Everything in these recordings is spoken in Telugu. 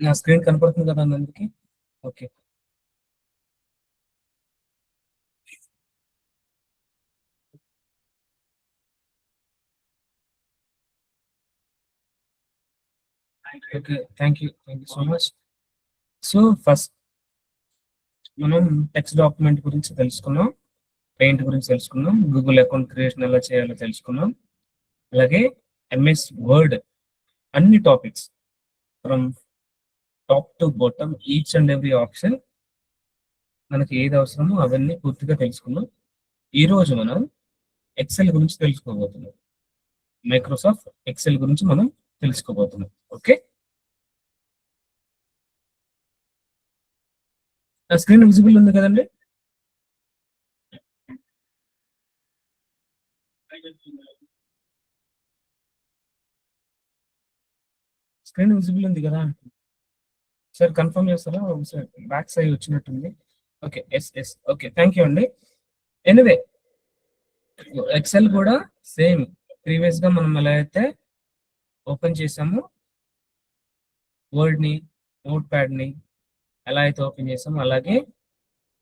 నా స్క్రీన్ కనపడుతుంది కదా అందరికి? Okay. Okay, thank you so much. So first మనం టెక్స్ట్ డాక్యుమెంట్ గురించి తెలుసుకున్నాం, పెయింట్ గురించి తెలుసుకున్నాం, గూగుల్ అకౌంట్ క్రియేషన్ ఎలా చేయాలో తెలుసుకున్నాం, అలాగే ఎంఎస్ వర్డ్ అన్ని topics from top to bottom each and every option మనకి ఏది అవసరమో అవన్నీ పూర్తిగా తెలుసుకున్నాం. ఈ రోజు మనం ఎక్సెల్ గురించి తెలుసుకోబోతున్నాం. మైక్రోసాఫ్ట్ ఎక్సెల్ గురించి మనం తెలుసుకోబోతున్నాం. ఓకే, నా స్క్రీన్ విజిబుల్ ఉంది కదండి? స్క్రీన్ విజిబుల్ ఉంది కదా సార్? కన్ఫర్మ్ చేస్తారా? సార్ బ్యాక్ సైడ్ వచ్చినట్టుంది. Okay, yes yes, okay, thank you అండి. ఎనివే, ఎక్సెల్ కూడా సేమ్ ప్రీవియస్ గా మనం ఎలా అయితే ఓపెన్ చేసాము వర్డ్ ని, నోట్ ప్యాడ్ ని ఎలా అయితే ఓపెన్ చేసామో అలాగే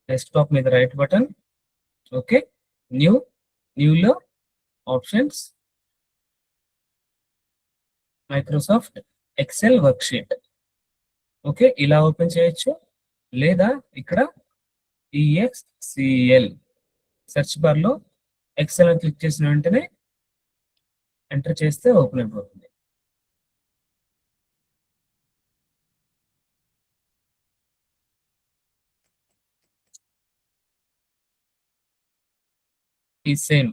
డెస్క్టాప్ మీద రైట్ బటన్, ఓకే, న్యూ, న్యూలో options, Microsoft Excel worksheet, okay, ఇలా ఓపెన్ చేయొచ్చు. లేదా ఇక్కడ ఈఎక్స్సిఎల్ సెర్చ్ బార్ లో ఎక్సెల్ అని క్లిక్ చేసిన వెంటనే ఎంటర్ చేస్తే ఓపెన్ అయిపోతుంది. ఈ సేమ్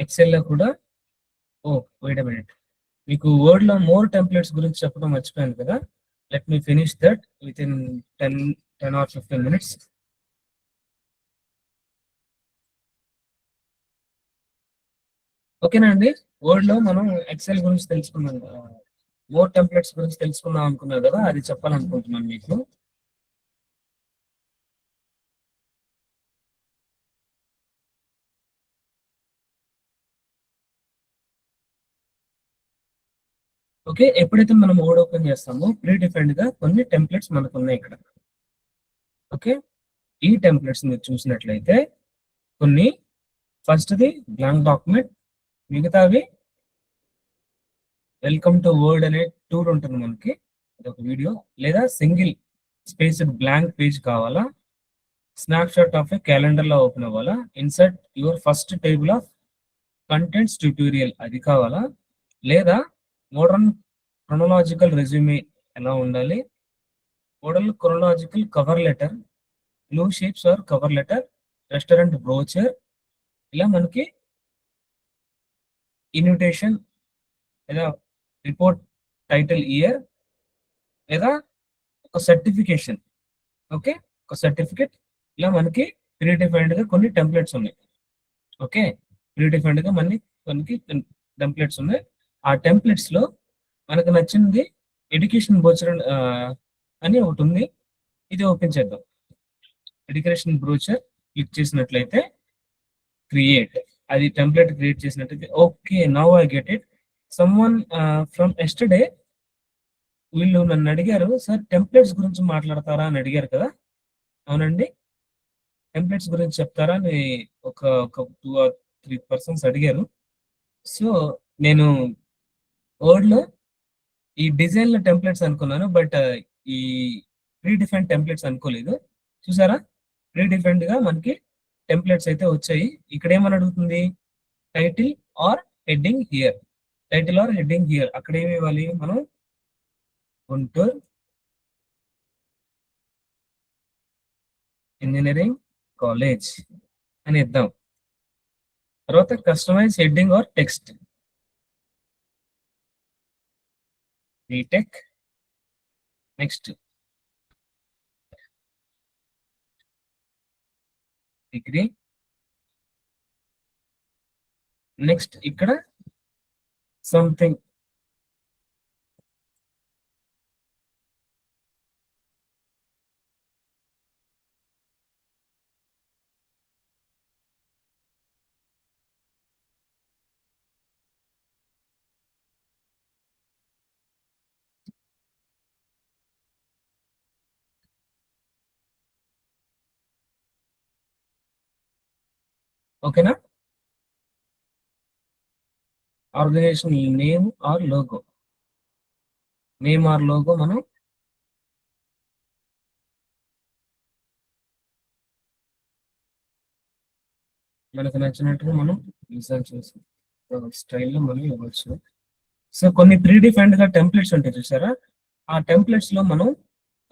ఎక్సెల్ లో కూడా, ఓ వెయిట్ అ మినిట్, మీకు వర్డ్ లో మోర్ టెంప్లెట్స్ గురించి చెప్పడం మర్చిపోయాను కదా. Let me finish that with in 10 or 15 minutes. ఓకేనా అండి? వర్డ్ లో మనం ఎక్సెల్ గురించి తెలుసుకున్నాం, మోర్ టెంప్లెట్స్ గురించి తెలుసుకుందాం అనుకున్నారు కదా, అది చెప్పాలనుకుంటున్నాను మీకు. ఓకే, ఎప్పుడైతే మనం వర్డ్ ఓపెన్ చేస్తామో ప్రీ డిఫైన్డ్ గా కొన్ని టెంప్లెట్స్ మనకు ఉన్నాయి ఇక్కడ. ఓకే, ఈ టెంప్లెట్స్ మీరు చూసినట్లయితే కొన్ని, ఫస్ట్ది బ్లాంక్ డాక్యుమెంట్, మిగతావి వెల్కమ్ టు వర్డ్ అనే టూర్ ఉంటుంది మనకి, అదొక వీడియో. లేదా సింగిల్ స్పేస్డ్ బ్లాంక్ పేజ్ కావాలా, snapshot of a calendar లో ఓపెన్ అవ్వాలా, insert your first table of contents tutorial అది కావాలా, లేదా మోడర్న్ క్రొనలాజికల్ రెజ్యూమే ఎలా ఉండాలి, model chronological cover letter, blue sheets or cover letter, restaurant brochure, ఇలా మనకి ఇన్విటేషన్, లేదా రిపోర్ట్ టైటిల్ ఇయర్, లేదా ఒక సర్టిఫికేషన్, ఓకే, ఒక సర్టిఫికేట్, ఇలా మనకి ప్రీ డిఫైన్డ్ గా కొన్ని టెంప్లెట్స్ ఉన్నాయి. ఓకే, ప్రీ డిఫైన్డ్ గా మనకి టెంప్లెట్స్ ఉన్నాయి. ఆ టెంప్లెట్స్ లో మనకు నచ్చింది ఎడ్యుకేషన్ బ్రోచర్ అని ఒకటి ఉంది, ఇది ఓపెన్ చేద్దాం. ఎడ్యుకేషన్ బ్రోచర్ క్లిక్ చేసినట్లయితే క్రియేట్, అది టెంప్లెట్ క్రియేట్ చేసినట్లయితే, okay, now I get it. Someone from yesterday వీళ్ళు నన్ను అడిగారు, సార్ టెంప్లెట్స్ గురించి మాట్లాడతారా అని అడిగారు కదా. అవునండి, టెంప్లెట్స్ గురించి చెప్తారా అని ఒక ఒక 2 or 3 పర్సన్స్ అడిగారు. సో నేను వర్డ్ లో ఈ డిజైన్ లో టెంప్లెట్స్ అనుకున్నాను, బట్ ఈ ప్రీ డిఫైన్డ్ టెంప్లెట్స్ అనుకోలేదు. చూసారా, ప్రీ డిఫైన్డ్ గా మనకి టెంప్లెట్స్ అయితే వచ్చాయి. ఇక్కడ ఏమని అడుగుతుంది, title are heading here, title are heading here. అక్కడ ఏమి ఇవ్వాలి మనం, గుంటూరు ఇంజనీరింగ్ కాలేజ్ అని ఇద్దాం. తర్వాత customise heading or text, BTech, next degree, next ఇక్కడ సంథింగ్ ఓకేనా. Organisation name or logo, name or logo మనం మనకు నచ్చినట్టుగా మనం డిజైన్ చేసి స్టైల్లో మనం ఇవ్వచ్చు. సో కొన్ని ప్రీ డిఫైన్డ్ గా టెంప్లెట్స్ ఉంటాయి చూసారా, ఆ టెంప్లెట్స్ లో మనం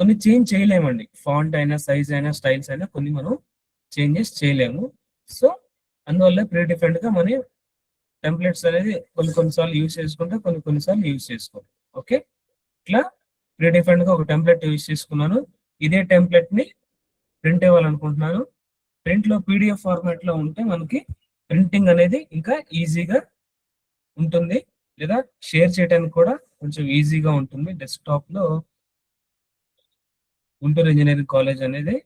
కొన్ని చేంజ్ చేయలేమండి. ఫాంట్ అయినా, సైజ్ అయినా, స్టైల్స్ అయినా కొన్ని మనం చేంజెస్ చేయలేము. సో అందువల్ల ప్రీ డిఫైన్డ్ గా మనం టెంప్లెట్స్ అనేది కొన్నిసార్లు యూజ్ చేసుకుంటే కొన్నిసార్లు యూజ్ చేసుకోవాలి. ఓకే, ఇట్లా ప్రీ డిఫైన్డ్ గా ఒక టెంప్లెట్ యూజ్ చేసుకున్నాను. ఇదే టెంప్లెట్ ని ప్రింట్ ఇవ్వాలనుకుంటున్నాను. ప్రింట్ లో పీడిఎఫ్ ఫార్మాట్ లో ఉంటే మనకి ప్రింటింగ్ అనేది ఇంకా ఈజీగా ఉంటుంది, లేదా షేర్ చేయడానికి కూడా కొంచెం ఈజీగా ఉంటుంది. డెస్క్టాప్ లో గుంటూరు ఇంజనీరింగ్ కాలేజ్ అనేది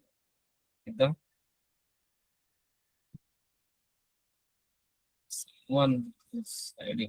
ఇద్దాం. వన్ ఐడి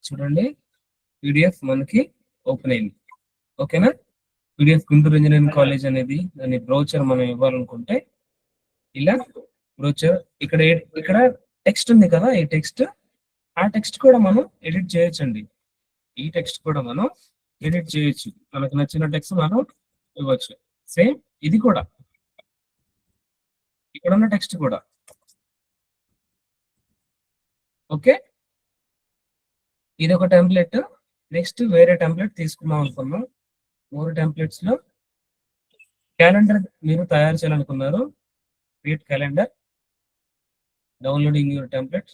చూడండి, పీడిఎఫ్ మనకి ఓపెన్ అయింది. ఓకేనా, పీడిఎఫ్ గుంటూరు ఇంజనీరింగ్ కాలేజ్ అనేది దాని బ్రౌచర్ మనం ఇవ్వాలనుకుంటే ఇలా బ్రౌచర్ ఇక్కడ టెక్స్ట్ ఉంది కదా, ఈ టెక్స్ట్, ఆ టెక్స్ట్ కూడా మనం ఎడిట్ చేయొచ్చండి. ఈ టెక్స్ట్ కూడా మనం ఎడిట్ చేయొచ్చు, మనకు నచ్చిన టెక్స్ట్ మనం ఇవ్వచ్చు. సేమ్ ఇది కూడా, ఇక్కడ ఉన్న టెక్స్ట్ కూడా. ఓకే, ఇది ఒక టెంప్లెట్. నెక్స్ట్ వేరే టెంప్లెట్ తీసుకున్నాం అనుకున్నాం. 3 టెంప్లెట్స్ లో క్యాలెండర్ మీరు తయారు చేయాలనుకున్నారు. Create calendar, downloading your template,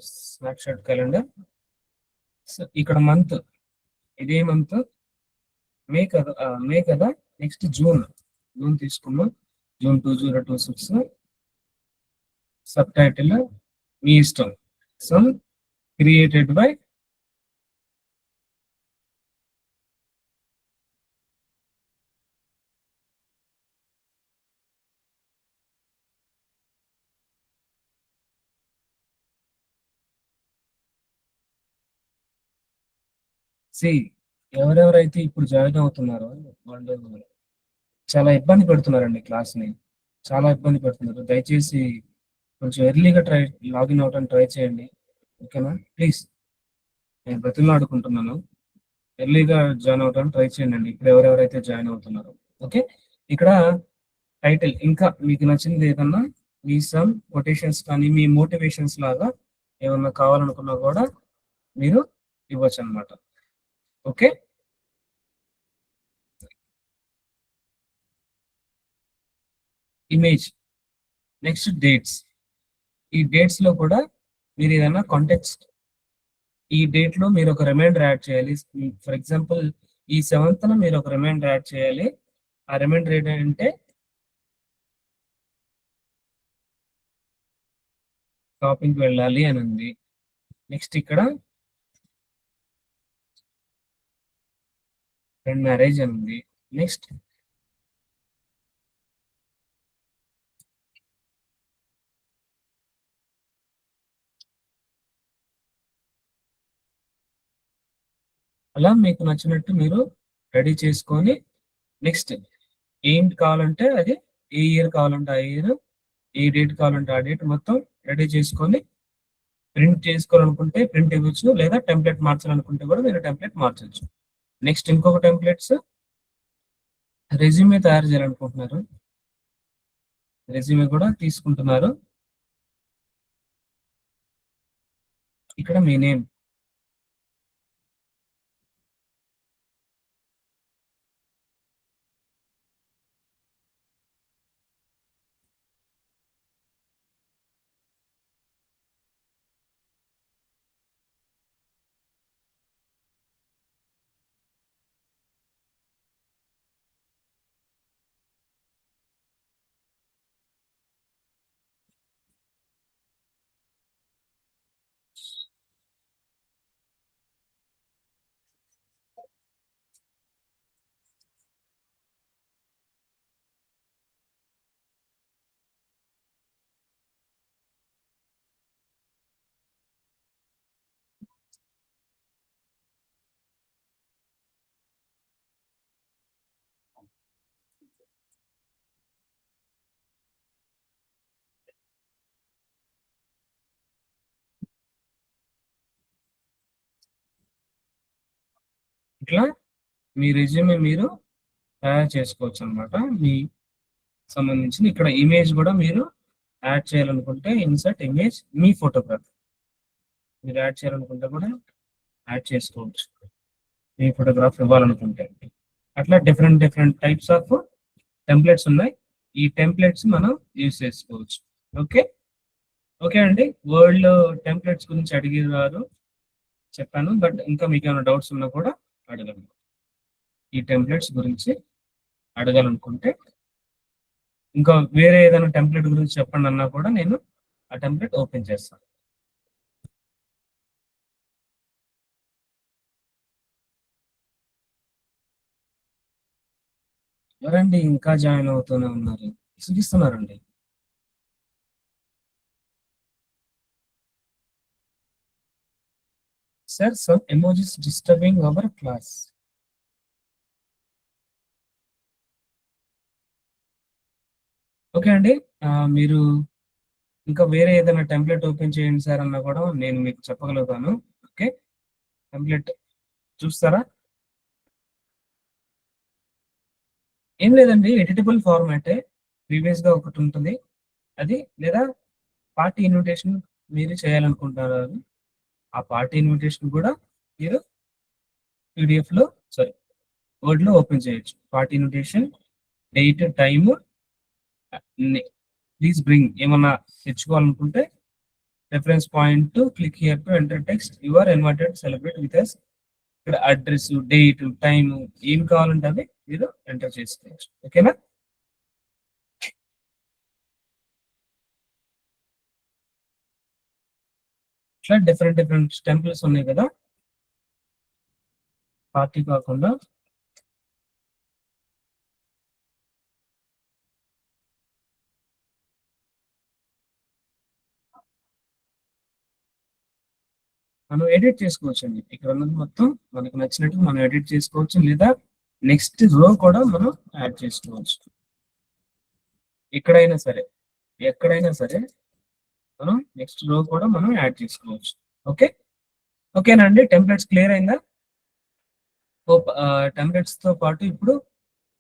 snapshot calendar. So ఇక్కడ మంత్, ఇదే మంత్ మే కదా. నెక్స్ట్ జూన్ తీసుకున్నాం. జూన్ 2026. సబ్ టైటిల్ మీ ఇష్టం. So created by C. ఎవరెవరైతే ఇప్పుడు జాయిన్ అవుతున్నారో వాళ్ళు చాలా ఇబ్బంది పెడుతున్నారండి క్లాస్ ని, చాలా ఇబ్బంది పెడుతున్నారు. దయచేసి కొంచెం ఎర్లీగా లాగిన్ అవ్వడానికి ట్రై చేయండి. ఓకేనా, ప్లీజ్, నేను బ్రతిమలాడుకుంటున్నాను. ఎర్లీగా జాయిన్ అవ్వడానికి ట్రై చేయండి ఇప్పుడు ఎవరెవరైతే జాయిన్ అవుతున్నారో. ఓకే, ఇక్కడ టైటిల్ ఇంకా మీకు నచ్చింది ఏదన్నా, మీ సమ్ కొటేషన్స్ కానీ మీ మోటివేషన్స్ లాగా ఏమన్నా కావాలనుకున్నా కూడా మీరు ఇవ్వచ్చు అనమాట. Okay, image, next dates. ఈ డేట్స్ లో కూడా మీరు ఏదైనా కాంటెక్స్ట్, ఈ డేట్ లో మీరు ఒక రిమైండర్ యాడ్ చేయాలి. ఫర్ ఎగ్జాంపుల్ ఈ 7th మీరు ఒక రిమైండర్ యాడ్ చేయాలి. ఆ రిమైండర్ ఏంటంటే షాపింగ్కి వెళ్ళాలి అని ఉంది. నెక్స్ట్ ఇక్కడ ఫ్రెండ్ మ్యారేజ్ అని ఉంది. నెక్స్ట్ అలా మీకు నచ్చినట్టు మీరు రెడీ చేసుకొని, నెక్స్ట్ ఏంటి కావాలంటే అది, ఏ ఇయర్ కావాలంటే ఆ ఇయర్, ఏ డేట్ కావాలంటే ఆ డేట్ మొత్తం రెడీ చేసుకొని ప్రింట్ చేసుకోవాలనుకుంటే ప్రింట్ ఇవ్వచ్చు, లేదా టెంప్లెట్ మార్చాలనుకుంటే కూడా మీరు టెంప్లెట్ మార్చవచ్చు. నెక్స్ట్ ఇంకొక టెంప్లెట్స్, రెజ్యూమే తయారు చేయాలనుకుంటున్నారు, రెజ్యూమే కూడా తీసుకుంటున్నారు. ఇక్కడ మీ నేమ్. ఇట్లా మీ రెజ్యూమే మీరు తయారు చేసుకోవచ్చు అనమాట. మీ సంబంధించిన ఇక్కడ ఇమేజ్ కూడా మీరు యాడ్ చేయాలనుకుంటే ఇన్సర్ట్ ఇమేజ్ మీ ఫోటోగ్రాఫ్ మీరు యాడ్ చేయాలనుకుంటే కూడా యాడ్ చేసుకోవచ్చు. మీ ఫోటోగ్రాఫ్ ఇవ్వాలనుకుంటే అట్లా different different types of templates ఉన్నాయి. ఈ టెంప్లెట్స్ మనం యూజ్ చేసుకోవచ్చు. ఓకే ఓకే అండి. వరల్డ్ టెంప్లెట్స్ గురించి అడిగారు, చెప్పాను. బట్ ఇంకా మీకు ఏమైనా డౌట్స్ ఉన్నా కూడా అడగండి. ఈ టెంప్లెట్స్ గురించి అడగాలనుకుంటే ఇంకా వేరే ఏదైనా టెంప్లెట్ గురించి చెప్పండి అన్నా కూడా నేను ఆ టెంప్లెట్ ఓపెన్ చేస్తాను. ఎవరండి ఇంకా జాయిన్ అవుతూనే ఉన్నారు, విసిగిస్తున్నారండి. Sir some emojis disturbing our class. Okay అండి. మీరు ఇంకా వేరే ఏదైనా టెంప్లెట్ ఓపెన్ చేయండి సార్ అన్నా కూడా నేను మీకు చెప్పగలుగుతాను. ఓకే, టెంప్లెట్ చూస్తారా? ఏం లేదండి, ఎడిటబుల్ ఫార్మాటే. ప్రీవియస్ గా ఒకటి ఉంటుంది అది, లేదా పార్టీ ఇన్విటేషన్ మీరు చేయాలనుకుంటారు, ఆ పార్టీ ఇన్విటేషన్ కూడా మీరు పీడిఎఫ్ లో, సారీ, వర్డ్ లో ఓపెన్ చేయొచ్చు. Party invitation, date, time, please bring ఏమన్నా తెచ్చుకోవాలనుకుంటే reference point, click here to enter text your invited celebrate with us. ఇక్కడ అడ్రస్, డేట్, టైమ్ ఏం కావాలంటే అవి మీరు ఎంటర్ చేసుకోవచ్చు. ఓకేనా? ఇట్లా డిఫరెంట్ డిఫరెంట్ టెంపుల్స్ ఉన్నాయి కదా, పార్టీ కాకుండా. మనం ఎడిట్ చేసుకోవచ్చు అండి. ఇక్కడ ఉన్నది మొత్తం మనకు నచ్చినట్టు మనం ఎడిట్ చేసుకోవచ్చు, లేదా నెక్స్ట్ రో కూడా మనం యాడ్ చేసుకోవచ్చు. ఎక్కడైనా సరే, ఎక్కడైనా సరే మనం నెక్స్ట్ రో కూడా మనం యాడ్ చేసుకోవచ్చు. ఓకే ఓకేనా అండి. టెంప్లెట్స్ క్లియర్ అయిందా? టెంప్లెట్స్ తో పాటు ఇప్పుడు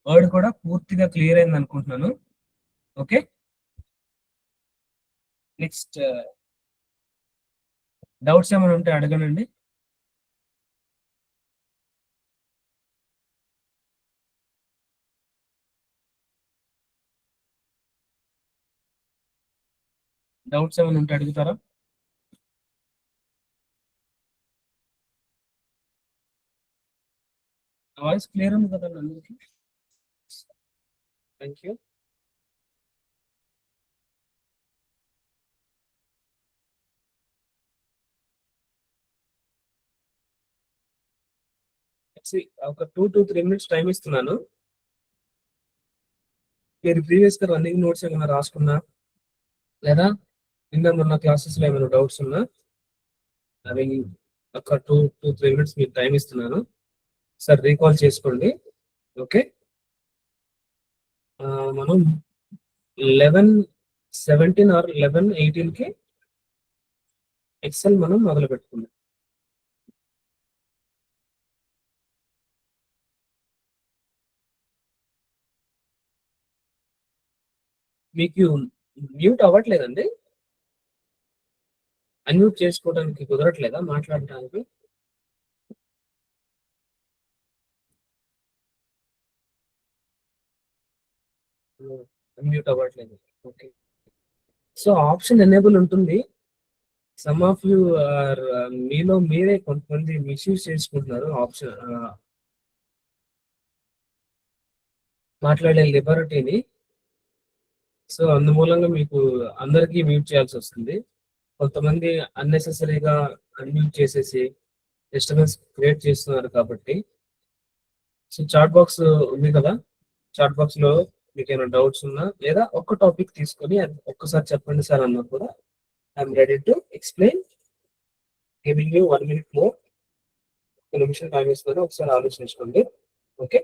వర్డ్ కూడా పూర్తిగా క్లియర్ అయింది అనుకుంటున్నాను. ఓకే, నెక్స్ట్ డౌట్స్ ఏమైనా ఉంటే అడగనండి. డౌట్స్ ఏమైనా ఉంటే అడుగుతారా? వాయిస్ క్లియర్ ఉంది కదండి అందరికి? Thank you. ఒక 2 to 3 minutes టైం ఇస్తున్నాను. మీరు ప్రీవియస్ గా రన్నింగ్ నోట్స్ ఏమైనా రాసుకున్నా, లేదా నిన్న మొన్న క్లాసెస్ లో ఏమైనా డౌట్స్ ఉన్నా, అవి ఒక 2 to 3 minutes మీకు టైం ఇస్తున్నాను. సార్ రీకాల్ చేసుకోండి. ఓకే, మనం 11:17 ఆర్ 11:18 కి ఎక్సెల్ మనం మొదలు పెట్టుకుందాం. మీకు మ్యూట్ అవ్వట్లేదండి? అన్మ్యూట్ చేసుకోవడానికి కుదరట్లేదా మాట్లాడటానికి? అన్మ్యూట్ అవ్వట్లేదు. ఓకే. సో ఆప్షన్ ఎనేబుల్ ఉంటుంది. సమ్ ఆఫ్ యూ ఆర్ మీలో మీరే కొంతమంది మిస్యూజ్ చేసుకుంటున్నారు ఆప్షన్ మాట్లాడే లిబర్టీని. సో అందుమూలంగా మీకు అందరికీ మ్యూట్ చేయాల్సి వస్తుంది. కొంతమంది అన్నెసెసరీగా అన్మ్యూట్ చేసేసి డిస్టర్బెన్స్ క్రియేట్ చేస్తున్నారు కాబట్టి. సో చాట్ బాక్స్ ఉంది కదా, చాట్ బాక్స్ లో మీకు ఏమైనా డౌట్స్ ఉన్నా లేదా ఒక్క టాపిక్ తీసుకొని అది ఒక్కసారి చెప్పండి సార్ అన్నా కూడా I'm ready to explain, giving you 1 minute more. ఒక నిమిషం టైం ఇస్తున్నాను, ఒకసారి ఆలోచించుకోండి. ఓకే,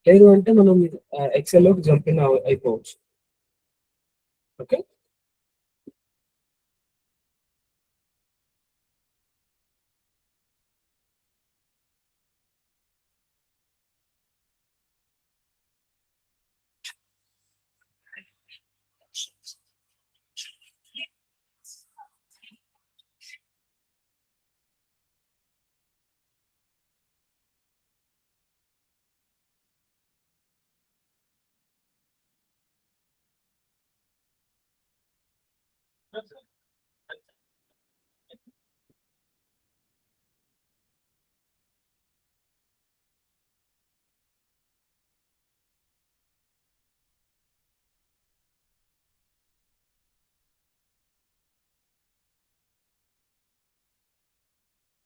లేదు అంటే మనం ఎక్సెల్ లోకి జంప్ ఇన్ అయిపోవచ్చు. ఓకే,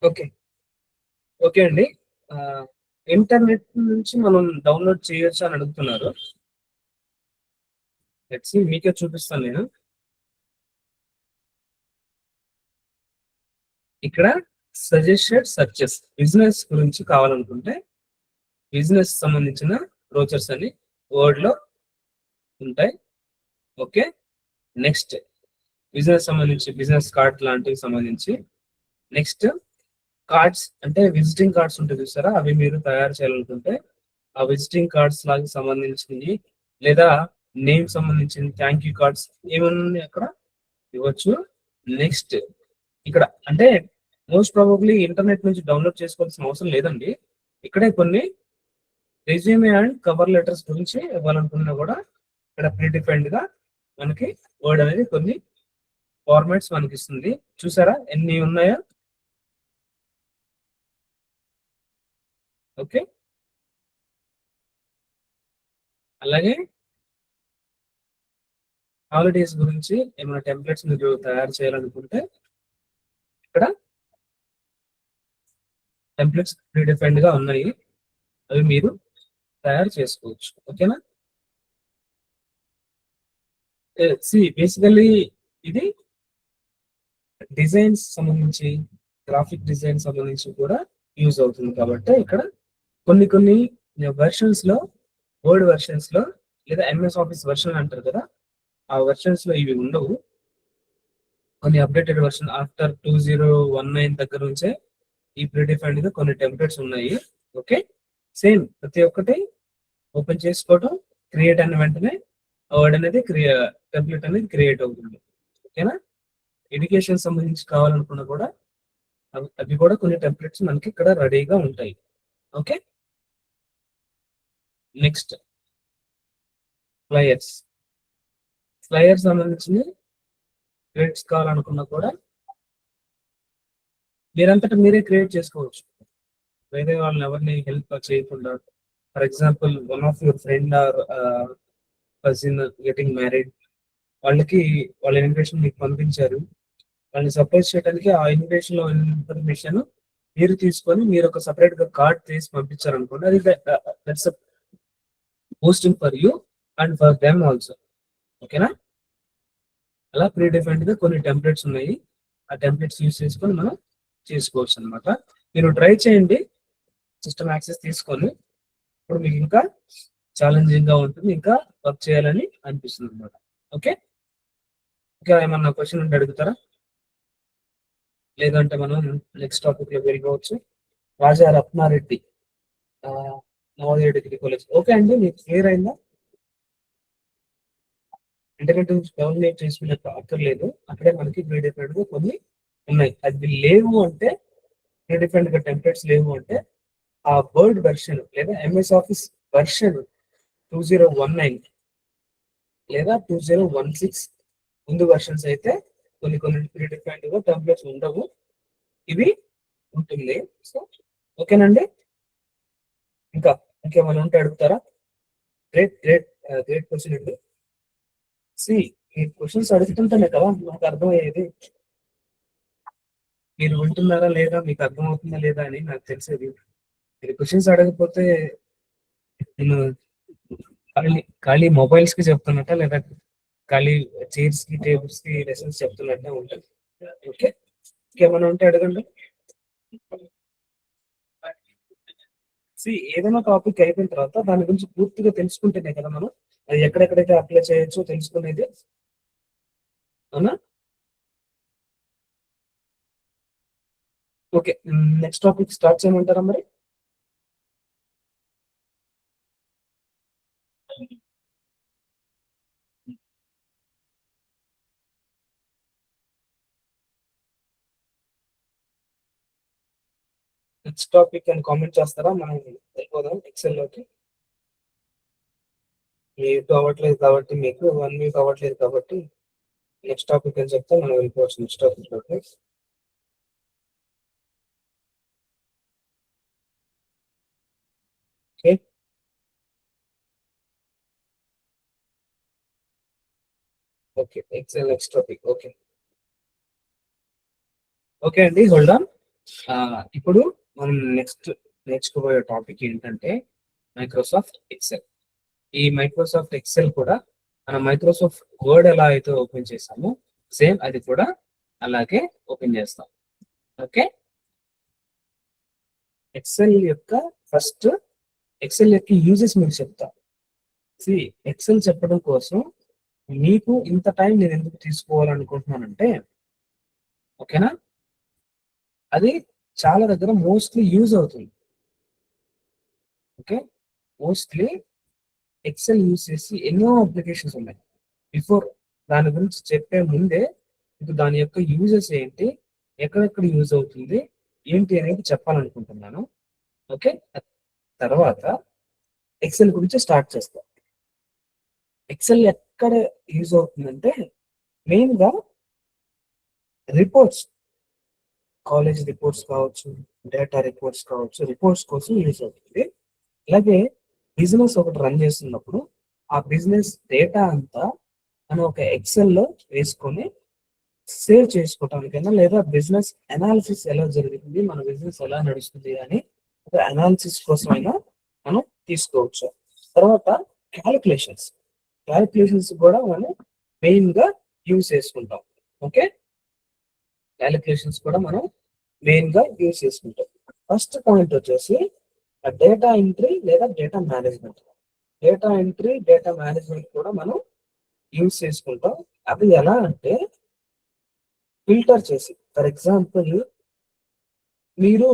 ఓకే, ఓకే అండి. ఇంటర్నెట్ నుంచి మనం డౌన్లోడ్ చేయొచ్చు అని అడుగుతున్నారు. లెట్స్ మీకే చూపిస్తాను నేను. ఇక్కడ సజెస్టెడ్ సర్చెస్ బిజినెస్ గురించి కావాలనుకుంటే బిజినెస్ సంబంధించిన బ్రోచర్స్ అని వర్డ్ లో ఉంటాయి. ఓకే, నెక్స్ట్ బిజినెస్ సంబంధించి బిజినెస్ కార్డ్ లాంటివి సంబంధించి. నెక్స్ట్ కార్డ్స్ అంటే విజిటింగ్ కార్డ్స్ ఉంటాయి చూసారా, అవి మీరు తయారు చేయాలనుకుంటే ఆ విజిటింగ్ కార్డ్స్ లాగా సంబంధించింది లేదా నేమ్ సంబంధించిన థ్యాంక్ యూ కార్డ్స్ ఏమన్నా అక్కడ ఇవ్వచ్చు. నెక్స్ట్ ఇక్కడ అంటే మోస్ట్ ప్రాబబ్లీ ఇంటర్నెట్ నుంచి డౌన్లోడ్ చేసుకోవాల్సిన అవసరం లేదండి. ఇక్కడే కొన్ని రెజ్యూమే అండ్ కవర్ లెటర్స్ గురించి ఇవ్వాలనుకున్నా కూడా ఇక్కడ ప్రీ డిఫైన్డ్ గా మనకి వర్డ్ అనేది కొన్ని ఫార్మాట్స్ మనకి ఇస్తుంది. చూసారా ఎన్ని ఉన్నాయో. ఓకే, అలాగే హాలిడేస్ గురించి ఏమైనా టెంప్లెట్స్ మీరు తయారు చేయాలనుకుంటే ఇక్కడ టెంప్లెట్స్ ప్రీ డిఫైన్డ్ గా ఉన్నాయి, అవి మీరు తయారు చేసుకోవచ్చు. ఓకేనా, బేసికల్లీ ఇది డిజైన్స్ సంబంధించి గ్రాఫిక్ డిజైన్ సంబంధించి కూడా యూజ్ అవుతుంది. కాబట్టి ఇక్కడ కొన్ని కొన్ని వెర్షన్స్ లో వర్డ్ వెర్షన్స్ లో లేదా ఎంఎస్ ఆఫీస్ వెర్షన్ అంటారు కదా, ఆ వెర్షన్స్ లో ఇవి ఉండవు. కొన్ని అప్డేటెడ్ వెర్షన్ ఆఫ్టర్ 2019 దగ్గర నుంచే ఈ ప్రీడిఫైన్డ్ గా కొన్ని టెంప్లెట్స్ ఉన్నాయి. ఓకే, సేమ్ ప్రతి ఒక్కటి ఓపెన్ చేసుకోవడం, క్రియేట్ అయిన వెంటనే వర్డ్ అనేది టెంప్లెట్ అనేది క్రియేట్ అవుతుంది. ఓకేనా, ఎడ్యుకేషన్ సంబంధించి కావాలనుకున్నా కూడా అవి కూడా కొన్ని టెంప్లెట్స్ మనకి ఇక్కడ రెడీగా ఉంటాయి. Okay, next flyers. ఫ్లయర్స్ సంబంధించి క్రియేట్స్ కావాలనుకున్నా కూడా మీరంతటా మీరే క్రియేట్ చేసుకోవచ్చు, వేరే వాళ్ళని ఎవరిని హెల్ప్ చేయకుండా. For example one of your friend or cousin getting married, వాళ్ళకి వాళ్ళ ఇన్విటేషన్ మీకు పంపించారు, వాళ్ళని సర్ప్రైజ్ చేయడానికి ఆ ఇన్విటేషన్ లో ఇన్ఫర్మేషన్ మీరు తీసుకొని మీరు ఒక సపరేట్ గా కార్డ్ తీసి పంపించారు అనుకోండి, అది that's posting for you and for them also. ఓకేనా, అలా ప్రీ డిఫైన్డ్ గా కొన్ని టెంప్లెట్స్ ఉన్నాయి, ఆ టెంప్లెట్స్ యూస్ చేసుకొని మనం చేసుకోవచ్చు అనమాట. మీరు ట్రై చేయండి సిస్టమ్ యాక్సెస్ తీసుకొని, ఇప్పుడు మీకు ఇంకా ఛాలెంజింగ్ గా ఉంటుంది, ఇంకా వర్క్ చేయాలని అనిపిస్తుంది అనమాట. ఓకే, ఇంకా ఏమన్నా క్వశ్చన్ ఉంటే అడుగుతారా, లేదంటే మనం నెక్స్ట్ టాపిక్ లో వెళ్ళిపోవచ్చు. Raja Ratnareddy, Navodaya degree college. Okay అండి, మీకు క్లియర్ అయిందా? ఇంటర్నెట్ డౌన్లోడ్ చేసుకునే అక్కర్లేదు. అక్కడే మనకి ప్రీడిఫైన్డ్ గా కొన్ని ఉన్నాయి. అది లేవు అంటే, ప్రీడిఫైన్డ్ గా టెంప్లెట్స్ లేవు అంటే, ఆ వర్డ్ వెర్షన్ లేదా ఎంఎస్ ఆఫీస్ వెర్షన్ 2019 లేదా 2016 ముందు వెర్షన్స్ అయితే కొన్ని ప్రీడిఫైన్డ్ గా టెంప్లెట్స్ ఉండవు. ఇవి ఉంటుంది. సో ఓకేనండి. ఇంకా ఇంకేమైనా ఉంటే అడుగుతారా? గ్రేట్ గ్రేట్ గ్రేట్ క్వశ్చన్ అండి. సి మీరు క్వశ్చన్స్ అడుగుతుంటేనే కదా నాకు అర్థమయ్యేది. మీరు వింటున్నారా లేదా, మీకు అర్థమవుతుందా లేదా అని నాకు తెలిసేది. మీరు క్వశ్చన్స్ అడగకపోతే నేను ఖాళీ ఖాళీ మొబైల్స్ కి చెప్తున్నట్ట లేదా ఖాళీ చైర్స్ కి టేబుల్స్ కి లెసన్స్ చెప్తున్నట్టే ఉంటుంది. ఓకే, ఇంకేమైనా ఉంటే అడగండి. ఏదైనా టాపిక్ అయిపోయిన తర్వాత దాని గురించి పూర్తిగా తెలుసుకుంటేనే కదా మనం అది ఎక్కడెక్కడైతే అప్లై చేయొచ్చో తెలుసుకునేది. అవునా? ఓకే, నెక్స్ట్ టాపిక్ స్టార్ట్ చేయమంటారా మరి? నెక్స్ట్ టాపిక్ అని కామెంట్ చేస్తారా? మనం వెళ్ళిపోదాం ఎక్సెల్ లోకి. మీకు అవ్వట్లేదు కాబట్టి, మీకు 1 వీక్ అవ్వట్లేదు కాబట్టి నెక్స్ట్ టాపిక్ అని చెప్తే మనం వెళ్ళిపోవచ్చు నెక్స్ట్ టాపిక్ లోకి. Okay okay, Excel next topic. Okay okay అండి, హోల్డ్ ఆన్. ఇప్పుడు మనం నెక్స్ట్ నేర్చుకోబోయే టాపిక్ ఏంటంటే మైక్రోసాఫ్ట్ ఎక్సెల్. ఈ మైక్రోసాఫ్ట్ ఎక్సెల్ కూడా మనం మైక్రోసాఫ్ట్ వర్డ్ ఎలా అయితే ఓపెన్ చేసామో సేమ్ అది కూడా అలాగే ఓపెన్ చేస్తాం. ఓకే, ఎక్సెల్ యొక్క ఫస్ట్ ఎక్సెల్ యొక్క యూజెస్ మీకు చెప్తా. సి ఎక్సెల్ చెప్పడం కోసం మీకు ఇంత టైం నేను ఎందుకు తీసుకోవాలనుకుంటున్నానంటే, ఓకేనా, అది చాలా దగ్గర మోస్ట్లీ యూజ్ అవుతుంది. ఓకే, మోస్ట్లీ ఎక్సెల్ యూజ్ చేసి ఎన్నో అప్లికేషన్స్ ఉన్నాయి. బిఫోర్ దాని గురించి చెప్పే ముందే మీకు దాని యొక్క యూజెస్ ఏంటి, ఎక్కడెక్కడ యూజ్ అవుతుంది ఏంటి అనేది చెప్పాలనుకుంటున్నాను. ఓకే, తర్వాత ఎక్సెల్ గురించి స్టార్ట్ చేస్తాం. ఎక్సెల్ ఎక్కడ యూజ్ అవుతుందంటే మెయిన్ గా రిపోర్ట్స్, కాలేజ్ రిపోర్ట్స్ కావచ్చు, డేటా రిపోర్ట్స్ కావచ్చు, రిపోర్ట్స్ కోసం యూజ్ అవుతుంది. అలాగే బిజినెస్ ఒకటి రన్ చేస్తున్నప్పుడు ఆ బిజినెస్ డేటా అంతా మనం ఒక ఎక్సెల్ లో వేసుకొని సేవ్ చేసుకోవటానికైనా, లేదా బిజినెస్ అనాలిసిస్ ఎలా జరుగుతుంది, మన బిజినెస్ ఎలా నడుస్తుంది అని ఒక అనాలిసిస్ కోసం అయినా మనం తీసుకోవచ్చు. తర్వాత క్యాలిక్యులేషన్స్, క్యాలిక్యులేషన్స్ కూడా మనం మెయిన్ గా యూజ్ చేసుకుంటాం. ఓకే, క్యాలిక్యులేషన్స్ కూడా మనం మెయిన్ గా యూజ్ చేసుకుంటాం. ఫస్ట్ పాయింట్ వచ్చేసి డేటా ఎంట్రీ లేదా data management. Data entry data management కూడా మనం యూజ్ చేసుకుంటాం. అది ఎలా అంటే ఫిల్టర్ చేసి, ఫర్ ఎగ్జాంపుల్ మీరు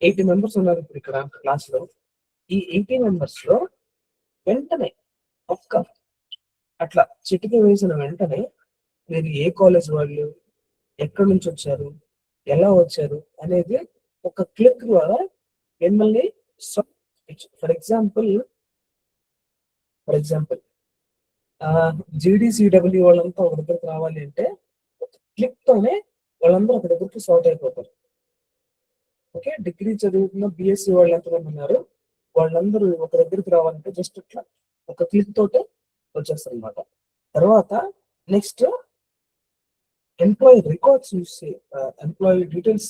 80 మెంబర్స్ ఉన్నారు ఇప్పుడు ఇక్కడ క్లాస్ లో. ఈ 80 మెంబర్స్ లో వెంటనే ఒక్క అట్లా చిటిక వేసిన వెంటనే మీరు ఏ కాలేజ్ వాళ్ళు, ఎక్కడి నుంచి వచ్చారు, ఎలా వచ్చారు అనేది ఒక క్లిక్ ద్వారా మిమ్మల్ని ఫర్ ఎగ్జాంపుల్ ఫర్ ఎగ్జాంపుల్ జీడీసీడబ్ల్యూ వాళ్ళంతా ఒక దగ్గరకు రావాలి అంటే ఒక క్లిక్ తోనే వాళ్ళందరూ ఒక దగ్గరికి సార్ట్ అయిపోతారు. ఓకే, డిగ్రీ చదువుతున్న బిఎస్సి వాళ్ళు ఎంతమంది ఉన్నారు, వాళ్ళందరూ ఒక దగ్గరికి రావాలంటే జస్ట్ ఇట్లా ఒక క్లిక్ తోటే వచ్చేస్తారు అనమాట. తర్వాత నెక్స్ట్ ఎంప్లాయీ రికార్డ్స్ చూసి ఎంప్లాయీ డీటెయిల్స్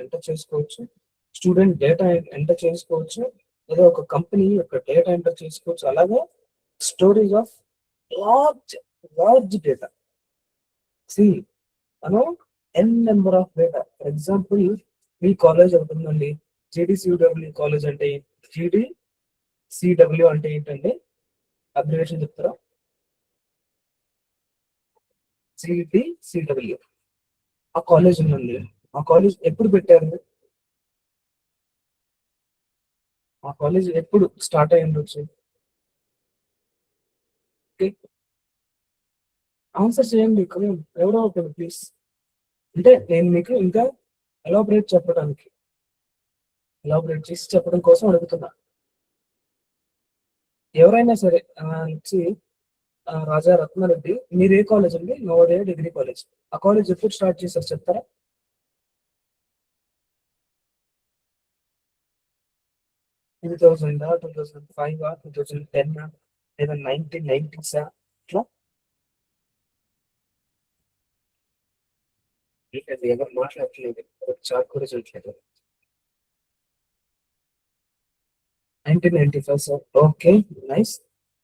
ఎంటర్ చేసుకోవచ్చు, స్టూడెంట్ డేటా ఎంటర్ చేసుకోవచ్చు, లేదా ఒక కంపెనీ యొక్క డేటా ఎంటర్ చేసుకోవచ్చు. అలాగే storage of large large data. సి మనం N number of data, for example మీ కాలేజ్ అవుతుందండి, జీడీసీడబ్ల్యూ కాలేజ్ అంటే జీడీసీడబ్ల్యూ అంటే ఏంటంటే అబ్రివేషన్ చెప్తారా? జీడీసీడబ్ల్యూ ఆ కాలేజ్ ఉందండి. ఆ కాలేజ్ ఎప్పుడు పెట్టారు, ఆ కాలేజ్ ఎప్పుడు స్టార్ట్ అయి ఉండొచ్చు? ఓకే, ఆన్సర్ చేయండి ఎవరో ఒకరు ప్లీజ్. అంటే నేను మీకు ఇంకా ఎలాబరేట్ చేసి చెప్పడం కోసం అడుగుతున్నా. ఎవరైనా సరే వచ్చి రాజా రత్నారెడ్డి, మీరు ఏ కాలేజ్ అండి? Navodaya degree college. ఆ కాలేజ్ ఎప్పుడు స్టార్ట్ చేశారు చెప్తారా? 2000, 2005, 2010, లేదా 1990s ఇట్లా? అది ఎవరు మాట్లాడట్లేదు, చాట్ కూడా చూడట్లేదు. 1995 సార్, ఓకే, నైస్.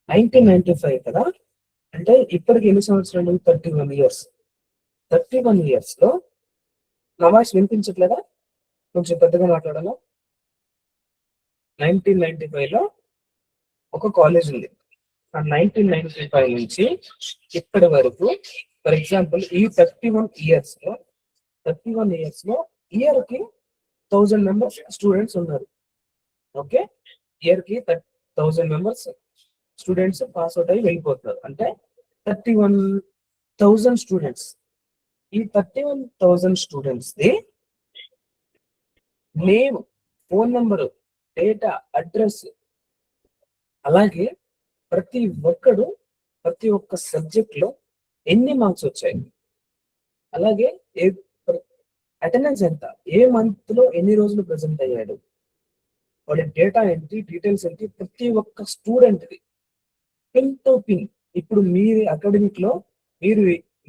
1995 కదా, అంటే ఇప్పటికి ఎన్ని సంవత్సరాలు? 31 years. 31 years లో నా వాయిస్ వినిపించట్లేదా? కొంచెం పెద్దగా మాట్లాడాలా? 1995 లో ఒక కాలేజ్ ఉంది. ఆ 1995 నుంచి ఇప్పటి వరకు, ఫర్ ఎగ్జాంపుల్ ఈ 31 years లో ఇయర్ కి 1000 members స్టూడెంట్స్ ఉన్నారు. ఓకే, ఇయర్ కి 1000 members స్టూడెంట్స్ పాస్ అవుట్ అయ్యి వెళ్ళిపోతున్నారు. అంటే 31,000 స్టూడెంట్స్. ఈ 31,000 students the name, phone number, data, address, అలాగే ప్రతి ఒక్కడు ప్రతి ఒక్క సబ్జెక్ట్ లో ఎన్ని మార్క్స్ వచ్చాయి, అలాగే అటెండెన్స్ ఎంత, ఏ మంత్ లో ఎన్ని రోజులు ప్రెసెంట్ అయ్యాడు, వాడి డేటా ఏంటి, డీటెయిల్స్ ఏంటి, ప్రతి ఒక్క student the pin to pin. ఇప్పుడు మీ అకాడమిక్ లో మీరు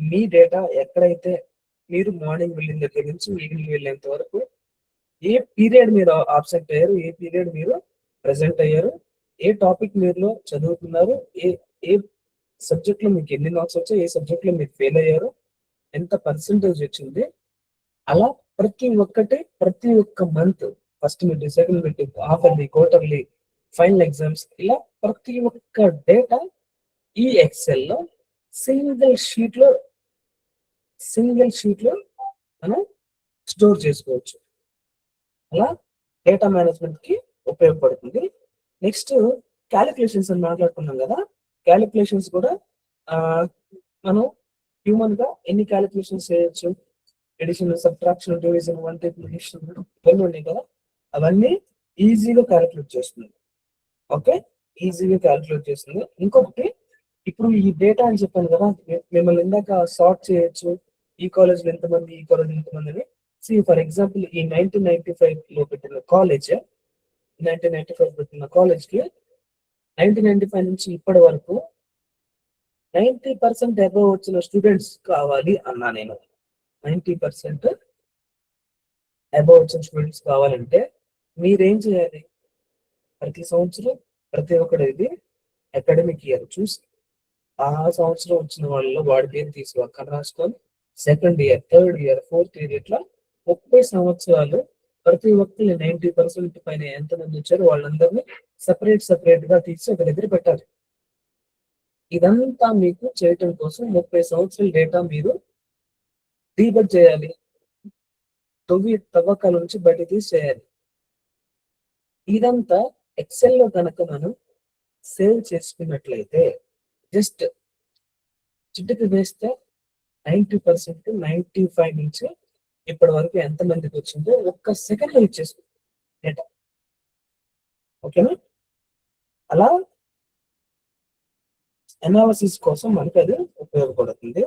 మీ డేటా ఎక్కడైతే మీరు మార్నింగ్ వెళ్ళిన దగ్గర నుంచి ఈవినింగ్ వెళ్ళేంత వరకు ఏ పీరియడ్ మీరు ఆబ్సెంట్ అయ్యారు, ఏ పీరియడ్ మీరు ప్రెసెంట్ అయ్యారు, ఏ టాపిక్ మీరు చదువుతున్నారు, ఏ ఏ సబ్జెక్ట్ లో మీకు ఎన్ని మార్క్స్ వచ్చాయి, ఏ సబ్జెక్ట్ లో మీరు ఫెయిల్ అయ్యారు, ఎంత పర్సెంటేజ్ వచ్చింది, అలా ప్రతి ఒక్క month, first mid, second mid, half-yearly, quarterly, final exams, ఇలా ప్రతి ఒక్క డేటా ఈ ఎక్సెల్ లో సింగిల్ షీట్ లో మనం స్టోర్ చేసుకోవచ్చు. అలా డేటా మేనేజ్మెంట్ కి ఉపయోగపడుతుంది. నెక్స్ట్ క్యాలిక్యులేషన్స్ అని మాట్లాడుకున్నాం కదా, క్యాలిక్యులేషన్స్ కూడా మనం హ్యూమన్ గా ఎన్ని క్యాలిక్యులేషన్స్ చేయొచ్చు, ఎడిషన్, సబ్ట్రాక్షన్, డివిజన్, మల్టిప్లికేషన్ ఇవన్నీ ఉన్నాయి కదా, అవన్నీ ఈజీగా క్యాలిక్యులేట్ చేస్తుంది. ఓకే, ఈజీగా క్యాలిక్యులేట్ చేస్తుంది. ఇంకొకటి, ఇప్పుడు ఈ డేటా అని చెప్పాను కదా, మిమ్మల్ని ఇందాక సార్ట్ చేయొచ్చు, ఈ కాలేజ్ లో ఎంతమంది, ఈ కాలేజ్ ఎంతమంది అని. ఫర్ ఎగ్జాంపుల్ ఈ 1995 లో పెట్టిన కాలేజ్, 1995 పెట్టిన కాలేజ్ కి 1995 నుంచి ఇప్పటి వరకు 90% అబవ్ వచ్చిన స్టూడెంట్స్ కావాలి అన్నా నేను. 90% అబవ్ వచ్చిన స్టూడెంట్స్ కావాలంటే మీరేం చేయాలి? ప్రతి సంవత్సరం ప్రతి ఒక్కటి ఇది అకాడమిక్ ఇయర్ చూసి ఆ సంవత్సరం వచ్చిన వాళ్ళలో వాడి పేరు తీసి అక్కడ రాసుకొని, second year, third year, fourth year, ఇట్లా 30 సంవత్సరాలు ప్రతి ఒక్కరిని 90% పైన ఎంతమంది వచ్చారో వాళ్ళందరినీ సపరేట్ గా తీసి ఒక దగ్గర పెట్టాలి. ఇదంతా మీకు చేయటం కోసం 30 సంవత్సరాల డేటా మీరు డీబగ్ చేయాలి, తవ్వకాల నుంచి బయట తీసి చేయాలి. ఇదంతా ఎక్సెల్ లో కనుక మనం సేవ్ చేసుకున్నట్లయితే జస్ట్ చిట్టుకు వేస్తే 90%, 95 నుంచి ఇప్పటి వరకు ఎంత మందికి వచ్చిందో ఒక్క సెకండ్ లో ఇచ్చేస్తుంది డేటా. ఓకేనా? అలా అనాలిసిస్ కోసం మనకి అది ఉపయోగపడుతుంది.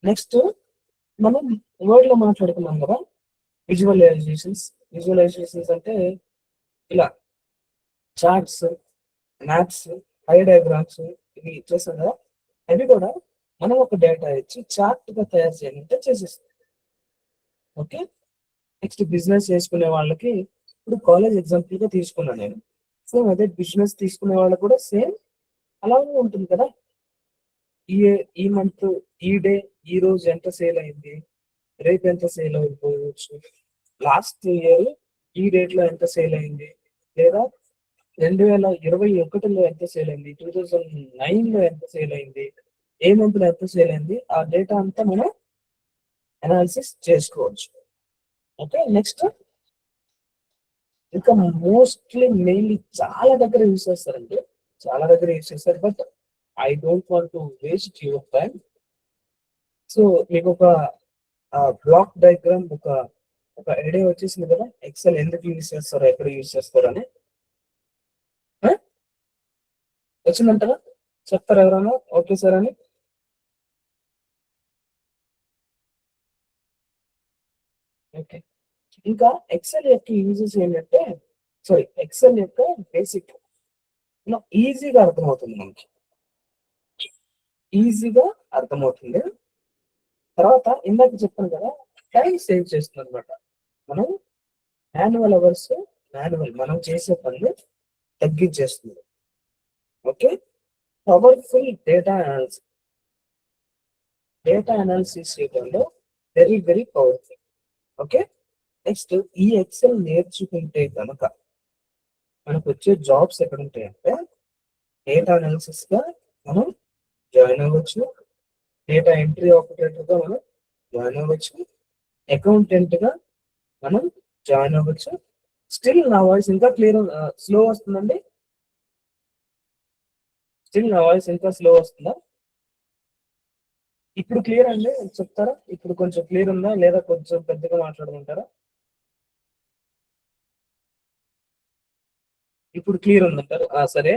నెక్స్ట్ మనం వర్డ్ లో మాట్లాడుకున్నాం కదా, విజువలైజేషన్స్ అంటే ఇలా చార్ట్స్, మ్యాప్స్, హై డయాగ్రామ్స్ ఇవి చేస్తాం కదా, అవి కూడా మనం ఒక డేటా ఇచ్చి చార్ట్ గా తయారు చేయాలంటే చేసేస్తాం. ఓకే, నెక్స్ట్ బిజినెస్ చేసుకునే వాళ్ళకి, ఇప్పుడు కాలేజ్ ఎగ్జాంపుల్ గా తీసుకున్నాను నేను. సేమ్ అదే బిజినెస్ తీసుకునే వాళ్ళకి కూడా సేమ్ అలాగే ఉంటుంది కదా. ఈ మంత్, ఈ డే, ఈ రోజు ఎంత సేల్ అయింది, రేపు ఎంత సేల్ అయిపోవచ్చు, లాస్ట్ ఇయర్ ఈ డేట్ లో ఎంత సేల్ అయింది, లేదా 2021లో ఎంత సేల్ అయింది, 2009 లో ఎంత సేల్ అయింది, ఏ మంత్ లో ఎంత సేల్ అయింది, ఆ డేటా అంతా మనం అనాలిసిస్ చేసుకోవచ్చు. ఓకే, నెక్స్ట్ ఇంకా మెయిన్లీ చాలా దగ్గర యూజ్ చేస్తారండి, చాలా దగ్గర యూజ్ చేస్తారు. But I don't want to waste your time. So మీకు ఒక బ్లాక్ డయాగ్రామ్, ఒక ఐడియా వచ్చేసింది కదా, ఎక్సెల్ ఎందుకు యూజ్ చేస్తారో, ఎక్కడ యూజ్ చేస్తారో అని. వచ్చిందంటారా? చెప్తారా ఎవరైనా ఓకే సార్ అని? ఓకే. ఇంకా ఎక్సెల్ యొక్క యూజెస్ ఏంటంటే, సారీ, ఎక్సెల్ యొక్క బేసిక్ ఈజీగా అర్థమవుతుంది మనకి, ఈజీగా అర్థమవుతుంది. తర్వాత ఇందాక చెప్పాను కదా, టైం సేవ్ చేస్తుంది అనమాట. మనం మాన్యువల్ అవర్స్, మనం చేసే పనులు తగ్గించేస్తుంది. ఓకే. పవర్ఫుల్ డేటా అనాలిసిస్ చేయడంలో very very powerful. Okay. Next ఈ ఎక్సెల్ నేర్చుకుంటే కనుక మనకు వచ్చే జాబ్స్ ఎక్కడ ఉంటాయంటే, డేటా అనాలిసిస్ గా మనం జాయిన్ అవ్వచ్చు, డేటా ఎంట్రీ ఆపరేటర్ గా మనం జాయిన్ అవ్వచ్చు, అకౌంటెంట్ గా మనం జాయిన్ అవ్వచ్చు. స్టిల్ నా వాయిస్ ఇంకా క్లియర్, స్లో వస్తుందండి? స్టిల్ నా వాయిస్ ఇంకా స్లో వస్తుందా? ఇప్పుడు క్లియర్ అండి చెప్తారా? ఇప్పుడు కొంచెం క్లియర్ ఉందా, లేదా కొంచెం పెద్దగా మాట్లాడమంటారా? ఇప్పుడు క్లియర్ ఉందంటారు. సరే,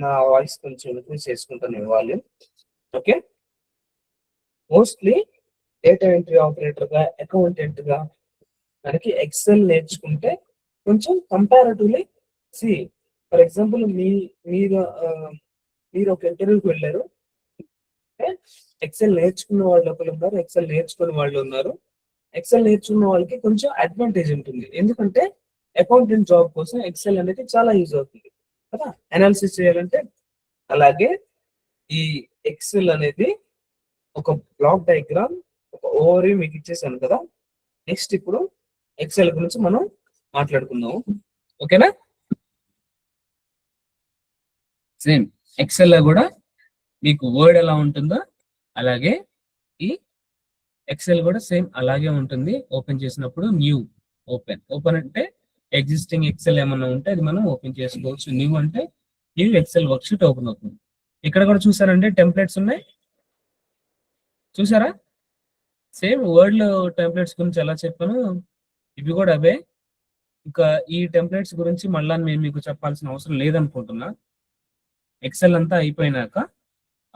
నా వాయిస్ కొంచెం ఇంక్రీజ్ చేసుకుంటాను volume. Okay. Mostly data entry operator గా, అకౌంటెంట్ గా మనకి ఎక్సెల్ నేర్చుకుంటే కొంచెం కంపారిటివ్లీ, సి ఫర్ ఎగ్జాంపుల్ మీరు మీరు ఒక ఇంటర్వ్యూకి వెళ్ళారు, ఎక్సెల్ నేర్చుకున్న వాళ్ళు ఒకరు ఉన్నారు, ఎక్సెల్ నేర్చుకున్న వాళ్ళు ఉన్నారు. ఎక్సెల్ నేర్చుకున్న వాళ్ళకి కొంచెం అడ్వాంటేజ్ ఉంటుంది, ఎందుకంటే అకౌంటెంట్ జాబ్ కోసం ఎక్సెల్ అనేది చాలా యూజ్ అవుతుంది కదా, అనాలిసిస్ చేయాలంటే. అలాగే ఈ ఎక్సెల్ అనేది ఒక బ్లాక్ డయాగ్రామ్, ఒక ఓవర్ మీకు ఇచ్చేసాను కదా. నెక్స్ట్ ఇప్పుడు ఎక్సెల్ గురించి మనం మాట్లాడుకుందాము. ఓకేనా? సేమ్ ఎక్సెల్ లో కూడా మీకు వర్డ్ ఎలా ఉంటుందో అలాగే ఈ ఎక్సెల్ కూడా సేమ్ అలాగే ఉంటుంది. ఓపెన్ చేసినప్పుడు న్యూ, ఓపెన్ అంటే ఎగ్జిస్టింగ్ ఎక్సెల్ ఏమన్నా ఉంటే అది మనం ఓపెన్ చేసుకోవచ్చు. న్యూ అంటే న్యూ ఎక్సెల్ వర్క్షీట్ ఓపెన్ అవుతుంది. ఇక్కడ కూడా చూసారంటే టెంప్లెట్స్ ఉన్నాయి, చూసారా? సేమ్ వర్డ్ లో టెంప్లెట్స్ గురించి ఎలా చెప్పాను, ఇవి కూడా అవే. ఇంకా ఈ టెంప్లెట్స్ గురించి మళ్ళా నేను మీకు చెప్పాల్సిన అవసరం లేదనుకుంటున్నా. ఎక్సెల్ అంతా అయిపోయినాక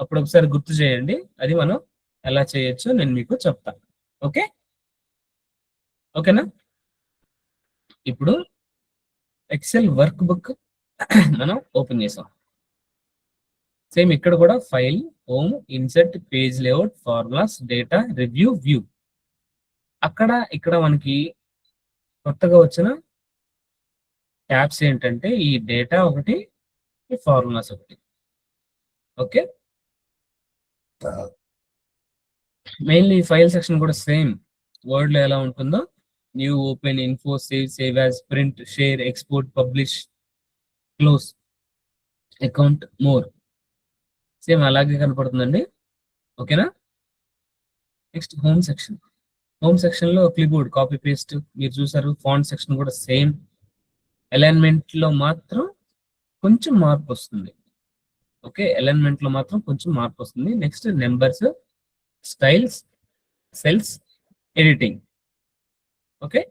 అప్పుడు ఒకసారి గుర్తు చేయండి, అది మనం ఎలా చేయొచ్చు నేను మీకు చెప్తా. ఓకే, ఓకేనా? ఇప్పుడు ఎక్సెల్ వర్క్ బుక్ మనం ఓపెన్ చేసాం. సేమ్ ఇక్కడ కూడా file, home, insert, page layout, formulas, data, review, view. ఇక్కడ మనకి కొత్తగా వచ్చిన ట్యాబ్స్ ఏంటంటే ఈ డేటా ఒకటి, ఈ ఫార్ములాస్ ఒకటి. ఓకే. మెయిన్లీ ఫైల్ సెక్షన్ కూడా సేమ్ వర్డ్ లో ఎలా ఉంటుందో, new, open, info, save as, print, share, export, publish, close, account, more, same అలాగే కనపడుతుందండి. ఓకేనా? Next home section. Home section లో క్లిప్బోర్డ్, కాపీ పేస్ట్ మీరు చూసారు. ఫాంట్ సెక్షన్ కూడా సేమ్. అలైన్మెంట్ లో మాత్రం కొంచెం మార్పు వస్తుంది. ఓకే, అలైన్మెంట్ లో మాత్రం కొంచెం మార్పు వస్తుంది. Next numbers, styles, cells, editing. Okay,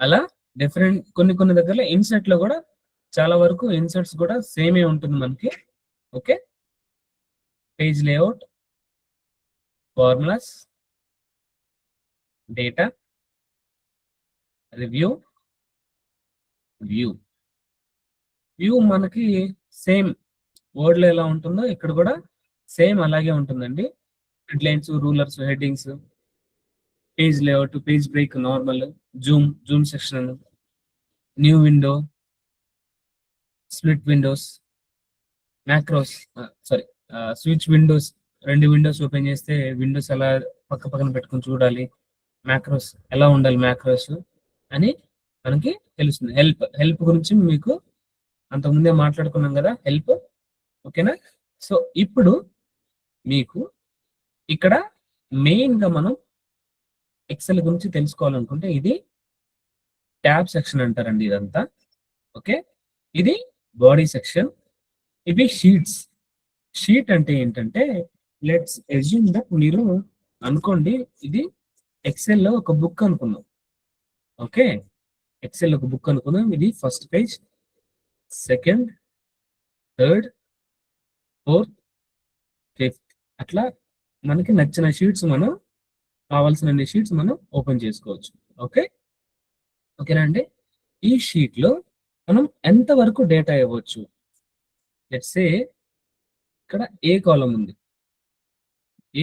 అలా డిఫరెంట్ కొన్ని దగ్గరలో ఇన్సర్ట్ లో కూడా చాలా వరకు ఇన్సర్ట్స్ కూడా సేమే ఉంటుంది మనకి. Okay, page layout, formulas, data, review, view మనకి సేమ్ వర్డ్ లో ఎలా ఉంటుందో ఇక్కడ కూడా సేమ్ అలాగే ఉంటుందండి. Headlines, rulers, headings, page layout, page break, normal, Zoom section, new window, split Windows, macros, sorry, switch Windows. 2 Windows open చేస్తే విండోస్ ఎలా పక్కన పెట్టుకుని చూడాలి, మ్యాక్రోస్ ఎలా ఉండాలి, మ్యాక్రోస్ అని మనకి తెలుస్తుంది. హెల్ప్ గురించి మీకు అంతకుముందే మాట్లాడుకున్నాం కదా, హెల్ప్. ఓకేనా? సో ఇప్పుడు మీకు ఇక్కడ మెయిన్ గా మనం ఎక్సెల్ గురించి తెలుసుకోవాలనుకుంటే ఇది ట్యాబ్ సెక్షన్ అంటారండి ఇదంతా. ఓకే, ఇది బాడీ సెక్షన్, ఇవి షీట్స్. షీట్ అంటే ఏంటంటే, లెట్స్ అస్యూమ్ దట్ మీరు అనుకోండి ఇది ఎక్సెల్‌లో ఒక బుక్ అనుకుందాం. ఓకే. ఎక్సెల్‌లో ఒక బుక్ అనుకుందాం. ఇది first page, second, third, fourth, fifth అట్లా మనకి నచ్చిన షీట్స్ మనం కావాల్సినన్ని షీట్స్ మనం ఓపెన్ చేసుకోవచ్చు. ఓకే. ఓకేనా అండి? ఈ షీట్‌లో మనం ఎంత వరకు డేటా ఇవ్వచ్చు? లెట్స్ సే ఇక్కడ ఏ కాలమ్ ఉంది.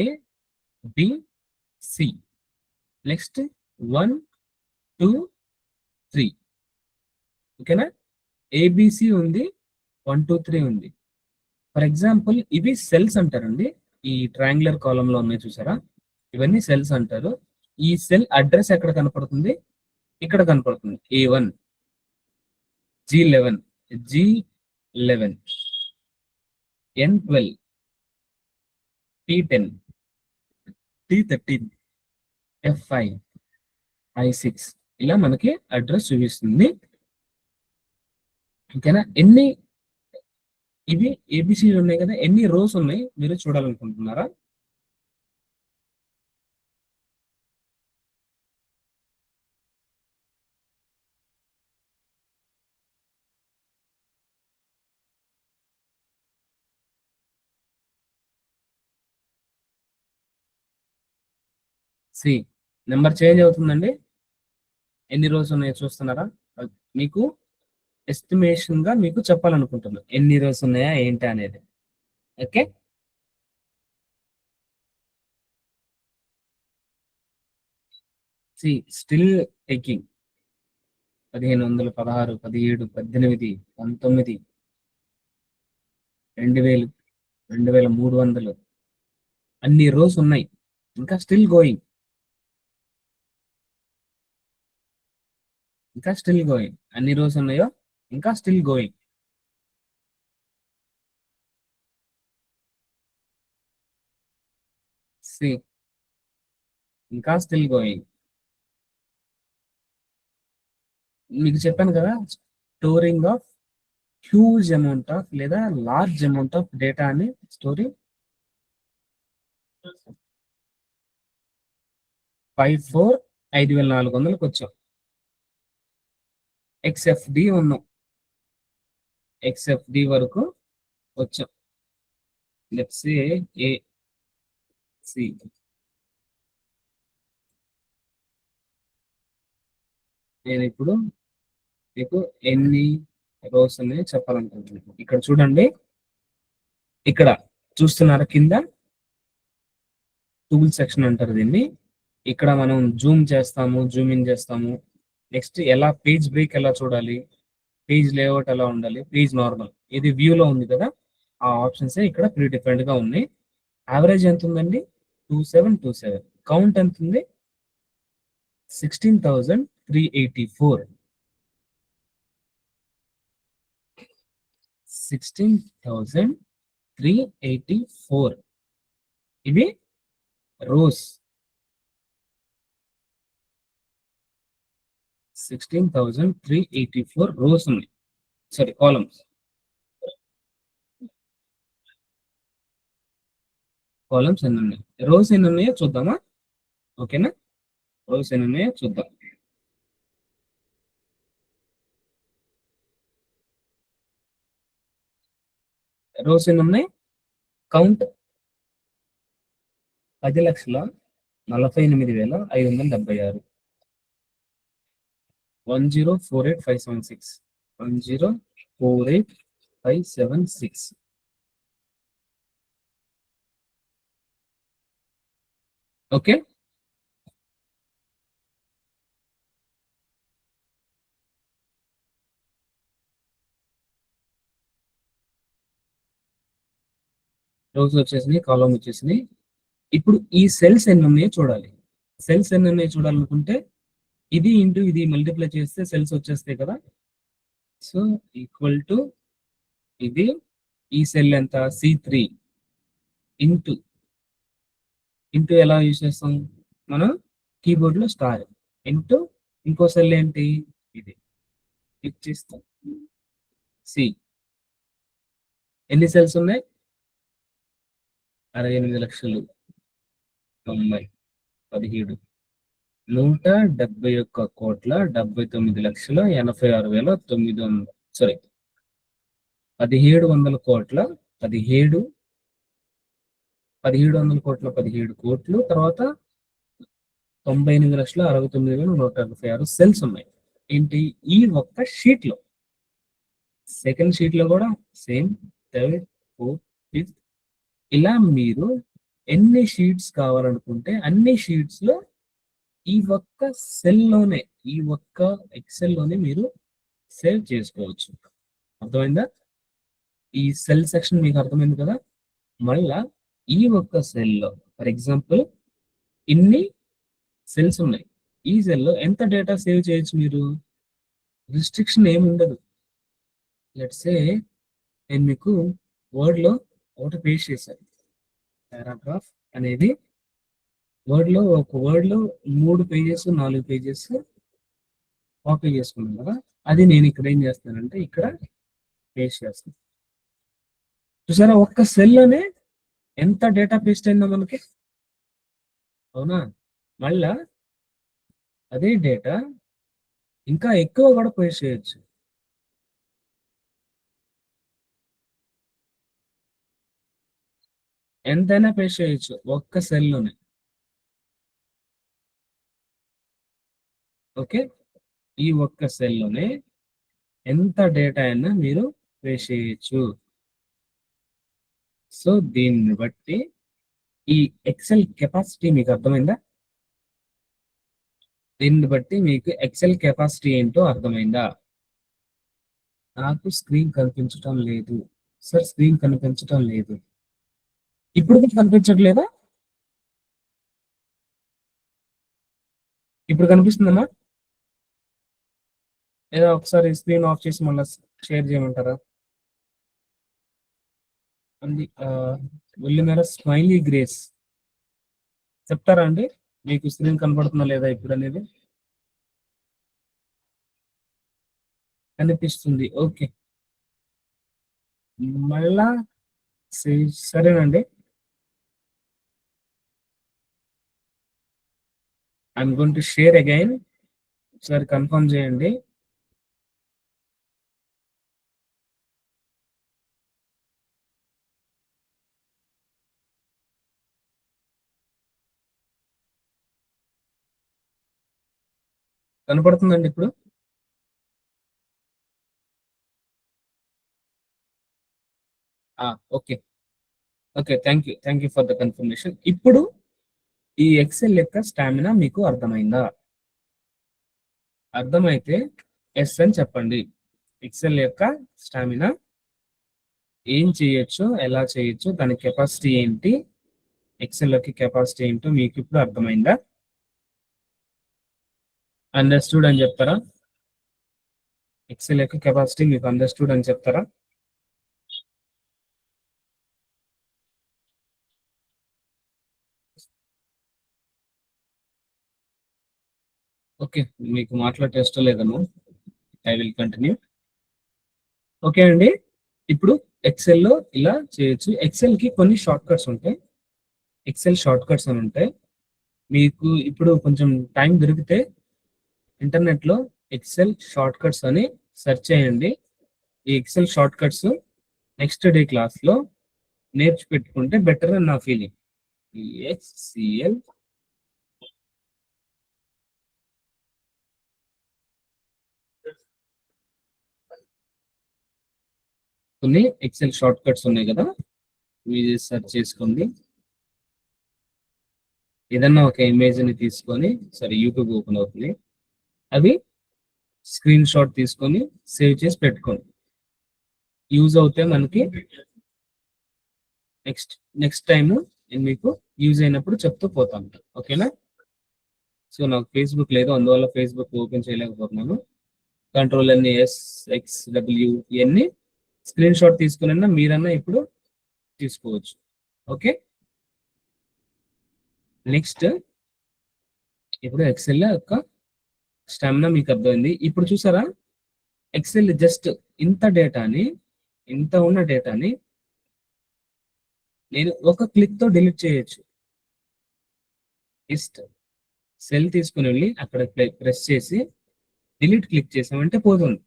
ఏ, బి, సి. నెక్స్ట్ 1, 2, 3. ఓకేనా? ఏబీసీ ఉంది. 1, 2, 3 ఉంది. ఫర్ ఎగ్జాంపుల్ ఇవి సెల్స్ అంటారండి. ఈ ట్రయాంగులర్ కాలమ్‌లో ఉన్నాయి చూసారా? ఇవన్నీ సెల్స్ అంటారు. ఈ సెల్ అడ్రెస్ ఎక్కడ కనపడుతుంది? ఇక్కడ కనపడుతుంది. A1, G11, G11, N12, T10, T13, F5, I6 ఇలా మనకి అడ్రస్ చూపిస్తుంది. ఓకేనా? ఇవి ఏబిసిలు ఉన్నాయి కదా, ఎన్ని రోస్ ఉన్నాయి మీరు చూడాలనుకుంటున్నారా? సి నెంబర్ చేంజ్ అవుతుందండి. ఎన్ని రోస్ ఉన్నాయో చూస్తున్నారా? మీకు ఎస్టిమేషన్ గా మీకు చెప్పాలనుకుంటున్నాను ఎన్ని రోస్ ఉన్నాయా ఏంటి అనేది. ఓకే. C still taking. 1500, 16, 17, 18, 19, 2000, 2300 అన్ని రోస్ ఉన్నాయి. ఇంకా స్టిల్ గోయింగ్. ఇంకా స్టిల్ గోయింగ్. అన్ని రోస్ ఉన్నాయో ఇంకా స్టిల్ గోయింగ్. సి ఇంకా స్టిల్ గోయింగ్. మీకు చెప్పాను కదా, storing of huge amount of లేదా లార్జ్ అమౌంట్ ఆఫ్ డేటా అని స్టోరీ 54,5,400కి వచ్చాం. ఎక్స్ఎఫ్డి ఉన్నాం. ఎక్స్ఎఫ్డి వరకు వచ్చాం. Let's say A C. నేను ఇప్పుడు మీకు ఎన్ని రోస్ అనేది చెప్పాలనుకుంటున్నాను. ఇక్కడ చూడండి, ఇక్కడ చూస్తున్నారా కింద టూల్ సెక్షన్ అంటారు దీన్ని. ఇక్కడ మనం జూమ్ చేస్తాము, జూమ్ ఇన్ చేస్తాము. నెక్స్ట్ ఎలా పేజ్ బ్రేక్ ఎలా చూడాలి, పేజ్ లేఅవుట్ ఎలా ఉండాలి, పేజ్ నార్మల్ ఇది వ్యూలో ఉంది కదా, ఆ ఆప్షన్స్ ఇక్కడ ప్రీ డిఫరెంట్ గా ఉన్నాయి. యావరేజ్ ఎంత ఉందండి? 2727. కౌంట్ ఎంత ఉంది? 16,384. 16,384 ఇవి రోస్. 16,384 రోస్ ఉన్నాయి. Sorry, columns. కాలమ్స్ ఎన్ని ఉన్నాయి, రోస్ ఎన్ని ఉన్నాయో చూద్దామా? ఓకేనా? రోస్ ఎన్ని ఉన్నాయో చూద్దాం. రోస్ ఎన్ని ఉన్నాయి? కౌంట్ 10,48,576. 10,48,576. 10,48,576. ఓకే. రోస్ వచ్చేసినాయి, కాలం వచ్చేసినాయి. ఇప్పుడు ఈ సెల్స్ ఎన్ని ఉన్నాయో చూడాలి. సెల్స్ ఎన్ని ఉన్నాయో చూడాలనుకుంటే ఇది ఇంటూ ఇది మల్టిప్లై చేస్తే సెల్స్ వచ్చేస్తాయి కదా. సో ఈక్వల్ టు ఇది, ఈ సెల్ ఎంత? C3 ఇంటూ ఇంటూ ఎలా యూజ్ చేస్తాం మనం? కీబోర్డ్ లో స్టార్ ఇంటూ ఇంకో సెల్ ఏంటి? ఇది క్లిక్ చేస్తాం. సి ఎన్ని సెల్స్ ఉన్నాయి? 68,90,90 17 171,79,86,900 సారీ 1700 కోట్ల 1700 కోట్లు తర్వాత 98,69,146 సెల్స్ ఉన్నాయి ఏంటి ఈ ఒక్క షీట్ లో. సెకండ్ షీట్ లో కూడా సేమ్, థర్డ్, ఫోర్త్, ఫిఫ్త్, ఇలా మీరు ఎన్ని షీట్స్ కావాలనుకుంటే అన్ని షీట్స్ లో ఈ ఒక్క సెల్ లోనే, ఈ ఒక్క ఎక్సెల్ లోనే మీరు సేవ్ చేసుకోవచ్చు. అర్థమైందా? ఈ సెల్ సెక్షన్ మీకు అర్థమైంది కదా. మళ్ళా ఈ ఒక్క సెల్లో ఫర్ ఎగ్జాంపుల్ ఇన్ని సెల్స్ ఉన్నాయి. ఈ సెల్లో ఎంత డేటా సేవ్ చేయొచ్చు మీరు? రిస్ట్రిక్షన్ ఏమి ఉండదు. లెట్స్ సే నేను మీకు వర్డ్లో ఒకటి పేస్ట్ చేశాను. పారాగ్రాఫ్ అనేది వర్డ్లో ఒక వర్డ్లో 3 పేజెస్ 4 పేజెస్ కాపీ చేసుకున్నాను కదా, అది నేను ఇక్కడ ఏం చేస్తానంటే ఇక్కడ పేస్ట్ చేస్తాను. చూసారా ఒక్క సెల్లోనే ఎంత డేటా పేస్ట్ అయిందో మనకి, అవునా? మళ్ళా అదే డేటా ఇంకా ఎక్కువ కూడా పేస్ట్ చేయొచ్చు. ఎంతైనా పేస్ట్ చేయొచ్చు ఒక్క సెల్లోనే. ఓకే, ఈ ఒక్క సెల్లోనే ఎంత డేటా అయినా మీరు పేస్ట్ చేయొచ్చు. సో దీన్ని బట్టి ఈ ఎక్సెల్ కెపాసిటీ మీకు అర్థమైందా? దీన్ని బట్టి మీకు ఎక్సెల్ కెపాసిటీ ఏంటో అర్థమైందా? నాకు స్క్రీన్ కనిపించటం లేదు సార్, స్క్రీన్ కనిపించటం లేదు. ఇప్పుడు కూడా కనిపించట్లేదా? ఇప్పుడు కనిపిస్తుందమ్మా? లేదా ఒకసారి స్క్రీన్ ఆఫ్ చేసి మళ్ళీ షేర్ చేయమంటారా అండి? ఉల్లిమేర స్మైలీ గ్రేస్ చెప్తారా అండి మీకు స్క్రీన్ కనపడుతుందా లేదా ఇప్పుడు అనేది? కనిపిస్తుంది, ఓకే. మళ్ళా సరేనండి, I'm going to share again. ఒకసారి కన్ఫర్మ్ చేయండి. కనపడుతుందండి ఇప్పుడు? Okay okay, thank you for the confirmation. ఇప్పుడు ఈ ఎక్సెల్ యొక్క స్టామినా మీకు అర్థమైందా? అర్థమైతే ఎస్ అని చెప్పండి. ఎక్సెల్ యొక్క స్టామినా ఏం చేయొచ్చు, ఎలా చేయొచ్చు, దాని కెపాసిటీ ఏంటి, ఎక్సెల్ యొక్క కెపాసిటీ ఏంటో మీకు ఇప్పుడు అర్థమైందా? అండర్స్టూడ్ అని చెప్తారా? ఎక్సెల్ యొక్క కెపాసిటీ మీకు అండర్స్టూడ్ అని చెప్తారా? ఓకే, మీకు మాట్లాడే ఇష్టం లేదను, ఐ విల్ కంటిన్యూ. ఓకే అండి, ఇప్పుడు ఎక్సెల్లో ఇలా చేయొచ్చు. ఎక్సెల్ కి కొన్ని షార్ట్ కట్స్ ఉంటాయి, ఎక్సెల్ షార్ట్ కట్స్ అని ఉంటాయి. మీకు ఇప్పుడు కొంచెం టైం దొరికితే ఇంటర్నెట్లో ఎక్సెల్ షార్ట్ కట్స్ అని సెర్చ్ చేయండి. ఈ Excel shortcuts next day క్లాస్లో నేర్చిపెట్టుకుంటే బెటర్ అని నా ఫీలింగ్. ఎక్స్సిఎల్ కొన్ని ఎక్సెల్ షార్ట్ కట్స్ ఉన్నాయి కదా, ఇవి సెర్చ్ చేసుకోండి. ఏదన్నా ఒక ఇమేజ్ని తీసుకొని, సరే యూట్యూబ్ ఓపెన్ అవుతుంది, అవి స్క్రీన్ షాట్ తీసుకొని సేవ్ చేసి పెట్టుకోండి. యూజ్ అవుతే మనకి నెక్స్ట్ టైం నేను మీకు యూజ్ అయినప్పుడు చెప్తూ పోతాను. ఓకేనా? సో నాకు ఫేస్బుక్ లేదు, అందువల్ల ఫేస్బుక్ ఓపెన్ చేయలేకపోతున్నాను. కంట్రోల్ అన్ని SXW ఇవన్నీ స్క్రీన్ షాట్ తీసుకున్నా మీరన్నా ఇప్పుడు తీసుకోవచ్చు. ఓకే, నెక్స్ట్ ఇప్పుడు ఎక్సెల్ యొక్క స్టామినా మీకు అర్థమైంది. ఇప్పుడు చూసారా ఎక్సెల్ జస్ట్ ఇంత ఉన్న డేటాని నేను ఒక క్లిక్ తో డిలీట్ చేయొచ్చు. జస్ట్ సెల్ తీసుకుని వెళ్ళి అక్కడ ప్రెస్ చేసి డిలీట్ క్లిక్ చేసామంటే పోతుంది.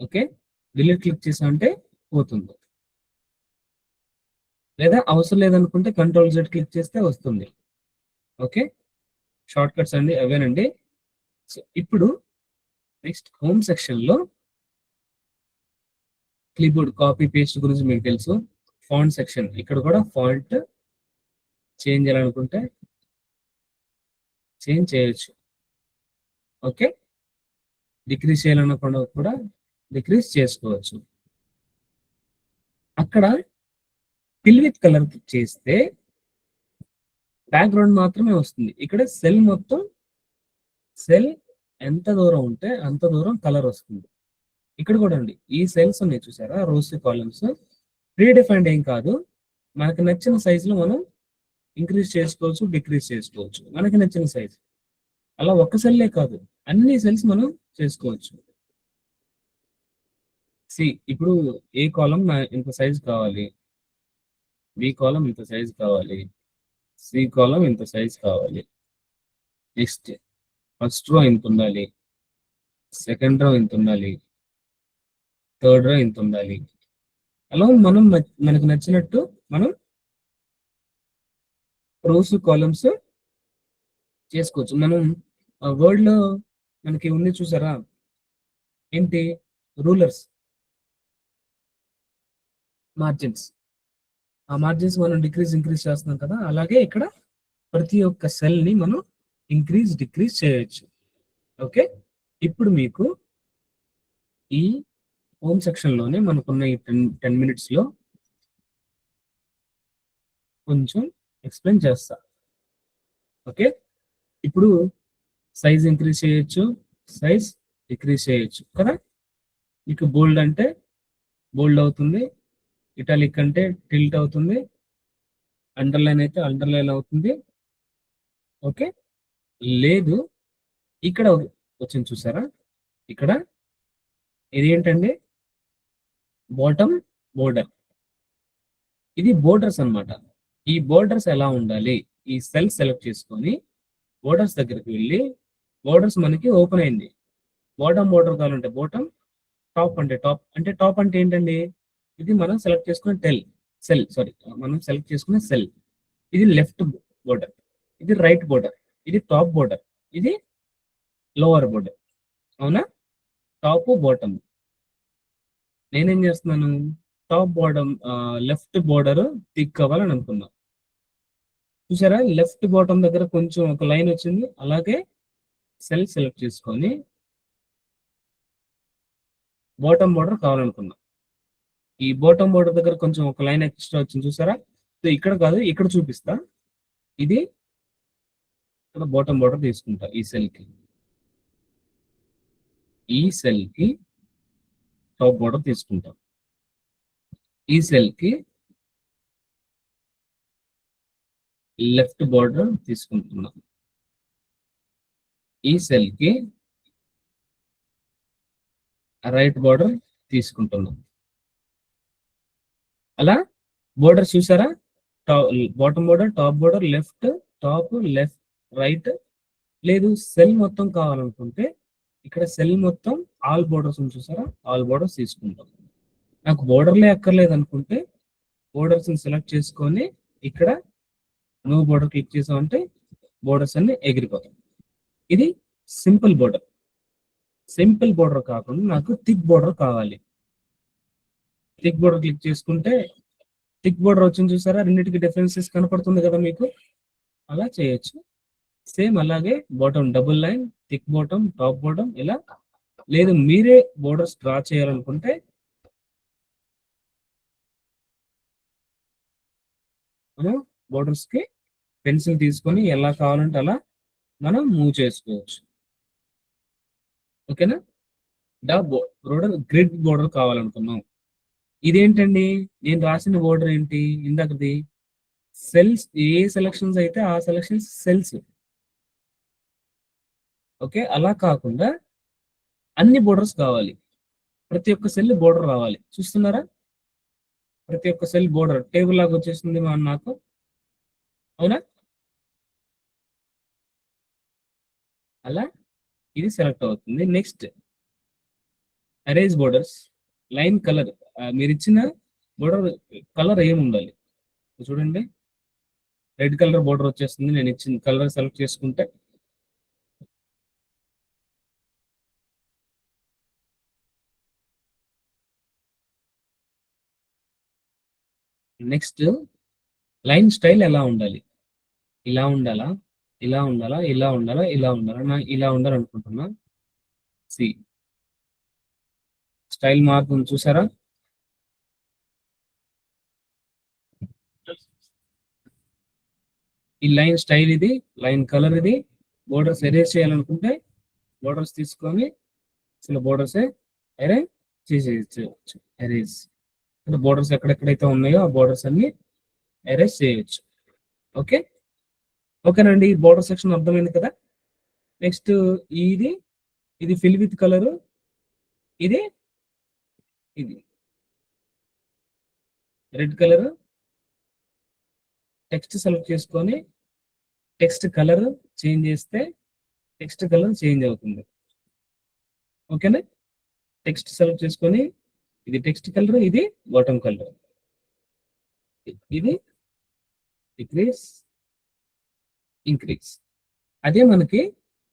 ఓకే, డిలీట్ క్లిక్ చేసామంటే పోతుంది. లేదా అవసరం లేదనుకుంటే కంట్రోల్ జెడ్ క్లిక్ చేస్తే వస్తుంది. ఓకే, షార్ట్ కట్స్ అండి అవేనండి. సో ఇప్పుడు నెక్స్ట్ హోమ్ సెక్షన్ లో క్లిప్బోర్డ్ కాపీ పేస్ట్ గురించి మీకు తెలుసు. ఫాంట్ సెక్షన్, ఇక్కడ కూడా ఫాంట్ చేంజ్ చేయాలనుకుంటే చేంజ్ చేయొచ్చు. ఓకే, డిక్రీజ్ చేయాలనుకున్నా కూడా డిక్రీజ్ చేసుకోవచ్చు. అక్కడ ఫిల్ విత్ కలర్ చేస్తే బ్యాక్గ్రౌండ్ మాత్రమే వస్తుంది. ఇక్కడ సెల్ మొత్తం, సెల్ ఎంత దూరం ఉంటే అంత దూరం కలర్ వస్తుంది. ఇక్కడ కూడా అండి ఈ సెల్స్ ఉన్నాయి చూసారా, రోస్ కాలమ్స్ ప్రీ డిఫైన్డ్ ఏం కాదు. మనకు నచ్చిన సైజులో మనం ఇంక్రీజ్ చేసుకోవచ్చు, డిక్రీజ్ చేసుకోవచ్చు, మనకి నచ్చిన సైజు. అలా ఒక్క సెల్లే కాదు, అన్ని సెల్స్ మనం చేసుకోవచ్చు. ఇప్పుడు ఏ కాలం ఇంత సైజ్ కావాలి, బి కాలం ఇంత సైజ్ కావాలి, సి కాలం ఇంత సైజ్ కావాలి. నెక్స్ట్ ఫస్ట్ రో ఇంత ఉండాలి, సెకండ్ రో ఇంత ఉండాలి, థర్డ్ రో ఇంత ఉండాలి. అలా మనం మనకు నచ్చినట్టు మనం రోస్ కాలమ్స్ చేసుకోవచ్చు. మనం వర్డ్ లో మనకి ఉంది చూసారా, ఏంటి, రూలర్స్, మార్జిన్స్. ఆ మార్జిన్స్ మనం డిక్రీజ్ ఇంక్రీజ్ చేస్తున్నాం కదా, అలాగే ఇక్కడ ప్రతి ఒక్క సెల్ ని మనం ఇంక్రీజ్ డిక్రీజ్ చేయొచ్చు. ఓకే, ఇప్పుడు మీకు ఈ హోమ్ సెక్షన్ లోనే మనకున్న ఈ 10 minutes లో కొంచెం ఎక్స్ప్లెయిన్ చేస్తా. ఓకే, ఇప్పుడు సైజ్ ఇంక్రీజ్ చేయొచ్చు, సైజ్ డిక్రీజ్ చేయొచ్చు కదా. మీకు బోల్డ్ అంటే బోల్డ్ అవుతుంది, ఇటాలిక్ అంటే టిల్ట్ అవుతుంది, అండర్లైన్ అయితే అండర్లైన్ అవుతుంది. ఓకే, లేదు ఇక్కడ వచ్చింది చూసారా, ఇక్కడ ఇది ఏంటండి, బాటమ్ బోర్డర్. ఇది బోర్డర్స్ అన్నమాట. ఈ బోర్డర్స్ ఎలా ఉండాలి, ఈ సెల్ సెలెక్ట్ చేసుకొని బోర్డర్స్ దగ్గరికి వెళ్ళి, బోర్డర్స్ మనకి ఓపెన్ అయింది. బాటమ్ బోర్డర్ కావాలంటే బాటమ్, టాప్ అంటే టాప్. అంటే టాప్ అంటే ఏంటండి, ఇది మనం సెలెక్ట్ చేసుకునే మనం సెలెక్ట్ చేసుకునే సెల్. ఇది లెఫ్ట్ బోర్డర్, ఇది రైట్ బోర్డర్, ఇది టాప్ బోర్డర్, ఇది లోవర్ బోర్డర్. అవునా, టాప్ బాటమ్. నేనేం చేస్తున్నాను, top bottom left border thick అవ్వాలని అనుకున్నా. చూసారా, లెఫ్ట్ బాటమ్ దగ్గర కొంచెం ఒక లైన్ వచ్చింది. అలాగే సెల్ సెలెక్ట్ చేసుకొని బాటమ్ బోర్డర్ కావాలనుకున్నా. ఈ బాటమ్ బోర్డర్ దగ్గర కొంచెం ఒక లైన్ ఎక్స్ట్రా వచ్చింది చూసారా. సో ఇక్కడ కాదు, ఇక్కడ చూపిస్తా. ఇది ఇక్కడ బాటమ్ బోర్డర్ తీసుకుంటా. ఈ సెల్ కి టాప్ బోర్డర్ తీసుకుంటా. ఈ సెల్ కి లెఫ్ట్ బోర్డర్ తీసుకుంటున్నా. ఈ సెల్ కి రైట్ బోర్డర్ తీసుకుంటున్నాం. అలా బోర్డర్ చూసారా, bottom border, top border, left, top, left, right. లేదు సెల్ మొత్తం కావాలనుకుంటే ఇక్కడ సెల్ మొత్తం ఆల్ బోర్డర్స్ చూసారా, ఆల్ బోర్డర్స్ తీసుకుంటాం. నాకు బోర్డర్లే అక్కర్లేదు అనుకుంటే బోర్డర్స్ సెలెక్ట్ చేసుకొని ఇక్కడ నో బోర్డర్ క్లిక్ చేసామంటే బోర్డర్స్ అన్ని ఎగిరిపోతాయి. ఇది సింపుల్ బోర్డర్. సింపుల్ బోర్డర్ కాకుండా నాకు థిక్ బోర్డర్ కావాలి. థిక్ బోర్డర్ క్లిక్ చేసుకుంటే థిక్ బోర్డర్ వచ్చింది చూసారా, రెండింటికి డిఫరెన్సెస్ కనపడుతుంది కదా మీకు. అలా చేయొచ్చు. సేమ్ అలాగే bottom double line, thick bottom, top bottom ఇలా. లేదు మీరే బోర్డర్స్ డ్రా చేయాలనుకుంటే మనం బోర్డర్స్ కి పెన్సిల్ తీసుకొని ఎలా కావాలంటే అలా మనం మూవ్ చేసుకోవచ్చు. ఓకేనా, బోర్డర్ గ్రిడ్ బోర్డర్ కావాలనుకున్నాం. ఇదేంటండి, నేను రాసిన బోర్డర్ ఏంటి ఇందాకది, సెల్స్. ఏ సెలక్షన్స్ అయితే ఆ సెలక్షన్స్ సెల్స్. ఓకే, అలా కాకుండా అన్ని బోర్డర్స్ కావాలి, ప్రతి ఒక్క సెల్ బోర్డర్ రావాలి. చూస్తున్నారా, ప్రతి ఒక్క సెల్ బోర్డర్ టేబుల్ లాగా వచ్చేస్తుంది నాకు, అవునా? అలా ఇది సెలెక్ట్ అవుతుంది. Next arrange borders, line colour, మీరు ఇచ్చిన బోర్డర్ కలర్ ఏమి ఉండాలి చూడండి. రెడ్ కలర్ బోర్డర్ వచ్చేస్తుంది. నేను ఇచ్చిన కలర్ సెలెక్ట్ చేసుకుంటే నెక్స్ట్ లైన్ స్టైల్ ఎలా ఉండాలి? ఇలా ఉండాలా, ఇలా ఉండాలా, ఇలా ఉండాలా, ఇలా ఉండాలా? నా ఇలా ఉండాలనుకుంటున్నా. సి స్టైల్ మారుతుంది చూసారా? ఈ లైన్ స్టైల్ ఇది, లైన్ కలర్ ఇది. బోర్డర్స్ ఎరేజ్ చేయాలనుకుంటే బోర్డర్స్ తీసుకొని అసలు బోర్డర్స్ ఎరేజ్ చేసేయచ్చు. ఎరేజ్ అంటే బోర్డర్స్ ఎక్కడెక్కడైతే ఉన్నాయో ఆ బోర్డర్స్ అన్ని ఎరేజ్ చేయొచ్చు. ఓకే, ఓకేనండి. బోర్డర్ సెక్షన్ అర్థమైంది కదా. నెక్స్ట్ ఇది ఇది ఫిల్ విత్ కలర్, ఇది ఇది రెడ్ కలర్. టెక్స్ట్ సెలెక్ట్ చేసుకొని టెక్స్ట్ కలర్ చేంజ్ చేస్తే టెక్స్ట్ కలర్ చేంజ్ అవుతుంది. ఓకేనా? టెక్స్ట్ సెలెక్ట్ చేసుకొని ఇది టెక్స్ట్ కలర్, ఇది బాటమ్ కలర్, ఇది డిక్రీస్ ఇంక్రీస్. అదే మనకి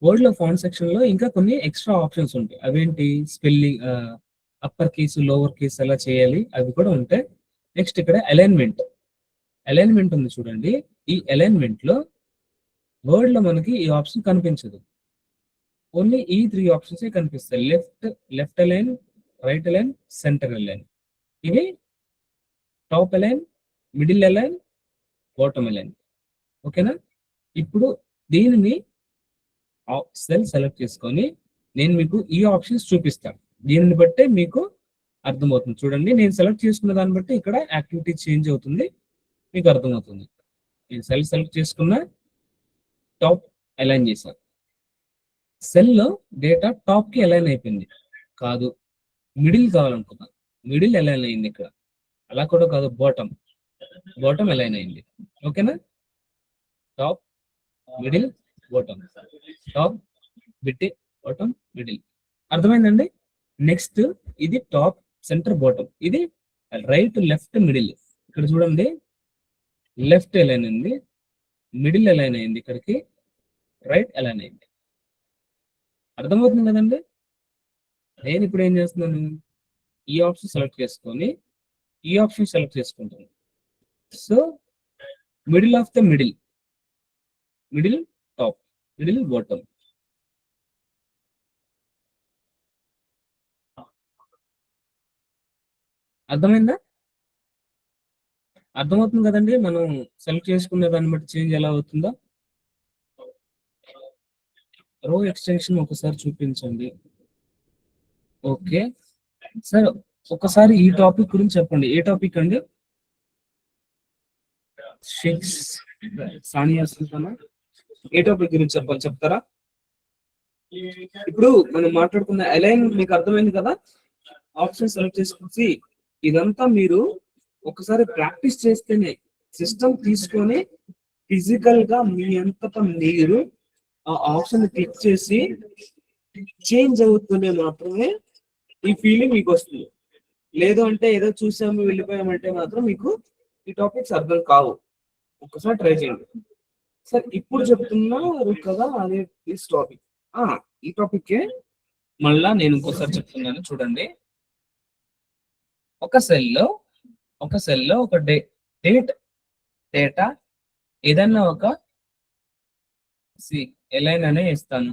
వర్డ్ లో ఫాంట్ సెక్షన్ లో ఇంకా కొన్ని ఎక్స్ట్రా ఆప్షన్స్ ఉంటాయి. అవేంటి? Spelling, upper case, lower case ఎలా చేయాలి అవి కూడా ఉంటాయి. నెక్స్ట్ ఇక్కడ అలైన్మెంట్, అలైన్మెంట్ ఉంది చూడండి. ఈ అలైన్మెంట్ లో వర్డ్ లో మనకి ఈ ఆప్షన్ కనిపించదు. ఓన్లీ ఈ 3 ఆప్షన్స్ కనిపిస్తాయి. Left align, right align, center align. ఇవి top align, middle align, bottom align. ఓకేనా? ఇప్పుడు దీనిని సెల్ సెలెక్ట్ చేసుకొని నేను మీకు ఈ ఆప్షన్స్ చూపిస్తాను. దీనిని బట్టే మీకు అర్థమవుతుంది. చూడండి, నేను సెలెక్ట్ చేసుకున్న దాన్ని బట్టి ఇక్కడ యాక్టివిటీ చేంజ్ అవుతుంది, మీకు అర్థమవుతుంది. నేను సెల్ సెలెక్ట్ చేసుకున్న టాప్ అలైన్ చేశాను. సెల్లో డేటా టాప్ కి అలైన్ అయిపోయింది. కాదు, మిడిల్ కావాలనుకున్నాను, మిడిల్ అలైన్ అయింది. ఇక్కడ అలా కూడా కాదు, బాటమ్ అలైన్ అయింది. ఓకేనా? Top, middle, bottom, top, bottom, middle. అర్థమైందండి? నెక్స్ట్ ఇది టాప్, సెంటర్, బాటమ్. ఇది రైట్, లెఫ్ట్, మిడిల్. ఇక్కడ చూడండి, లెఫ్ట్ అలైన్ అయింది, మిడిల్ అలైన్ అయింది, ఇక్కడికి రైట్ అలైన్ అయింది. అర్థమవుతుంది కదండి? నేను ఇప్పుడు ఏం చేస్తున్నాను, ఈ ఆప్షన్ సెలెక్ట్ చేసుకొని ఈ ఆప్షన్ సెలెక్ట్ చేసుకుంటాను. So middle of the middle, middle top, middle bottom. అర్థమైందా? అర్థమవుతుంది కదండి? మనం సెలెక్ట్ చేసుకునే దాన్ని బట్టి చేంజ్ ఎలా అవుతుందో. రో ఎక్స్టెన్షన్ ఒకసారి చూపించండి. ఓకే సార్, ఒకసారి ఈ టాపిక్ గురించి చెప్పండి. ఏ టాపిక్ అండి? సానియా సుల్తానా, ఏ టాపిక్ గురించి చెప్పాలి, చెప్తారా? ఇప్పుడు మనం మాట్లాడుకున్న అలైన్ మీకు అర్థమైంది కదా. ఆప్షన్ సెలెక్ట్ చేసుకుని ఇదంతా మీరు ఒకసారి ప్రాక్టీస్ చేస్తేనే సిస్టమ్ తీసుకొని ఫిజికల్ గా మీ అంతటా మీరు ఆ ఆప్షన్ క్లిక్ చేసి చేంజ్ అవుతూనే మాత్రమే ఈ ఫీలింగ్ మీకు వస్తుంది. లేదు అంటే ఏదో చూసాము వెళ్ళిపోయామంటే మాత్రం మీకు ఈ టాపిక్స్ అర్థం కావు. ఒక్కసారి ట్రై చేయండి. సార్ ఇప్పుడు చెప్తున్నారు కదా అదే దిస్ టాపిక్, ఈ టాపిక్ మళ్ళా నేను ఇంకోసారి చెప్తున్నాను చూడండి. ఒక సెల్లో ఒక డేటా ఏదన్నా ఒక ఎలైన్ అనే ఇస్తాను,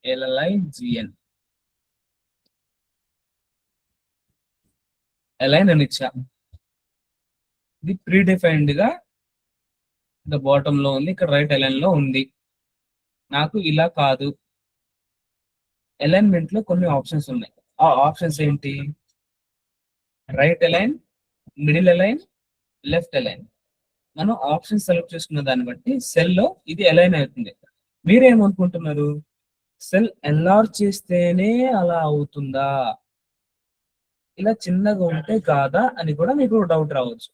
LIGN అలైన్ అని ఇచ్చా. ఇది ప్రీ డిఫైన్డ్ గా బాటమ్ లో ఉంది, ఇక్కడ రైట్ అలైన్ లో ఉంది. నాకు ఇలా కాదు, అలైన్మెంట్ లో కొన్ని ఆప్షన్స్ ఉన్నాయి. ఆ ఆప్షన్స్ ఏంటి? Right align, middle align, left align. మనం ఆప్షన్ సెలెక్ట్ చేసుకున్న దాన్ని బట్టి సెల్ లో ఇది అలైన్ అవుతుంది. మీరేమనుకుంటున్నారు, సెల్ ఎన్లార్జ్ చేస్తేనే అలా అవుతుందా? ఇలా చిన్నగా ఉంటే కాదా అని కూడా మీకు డౌట్ రావచ్చు.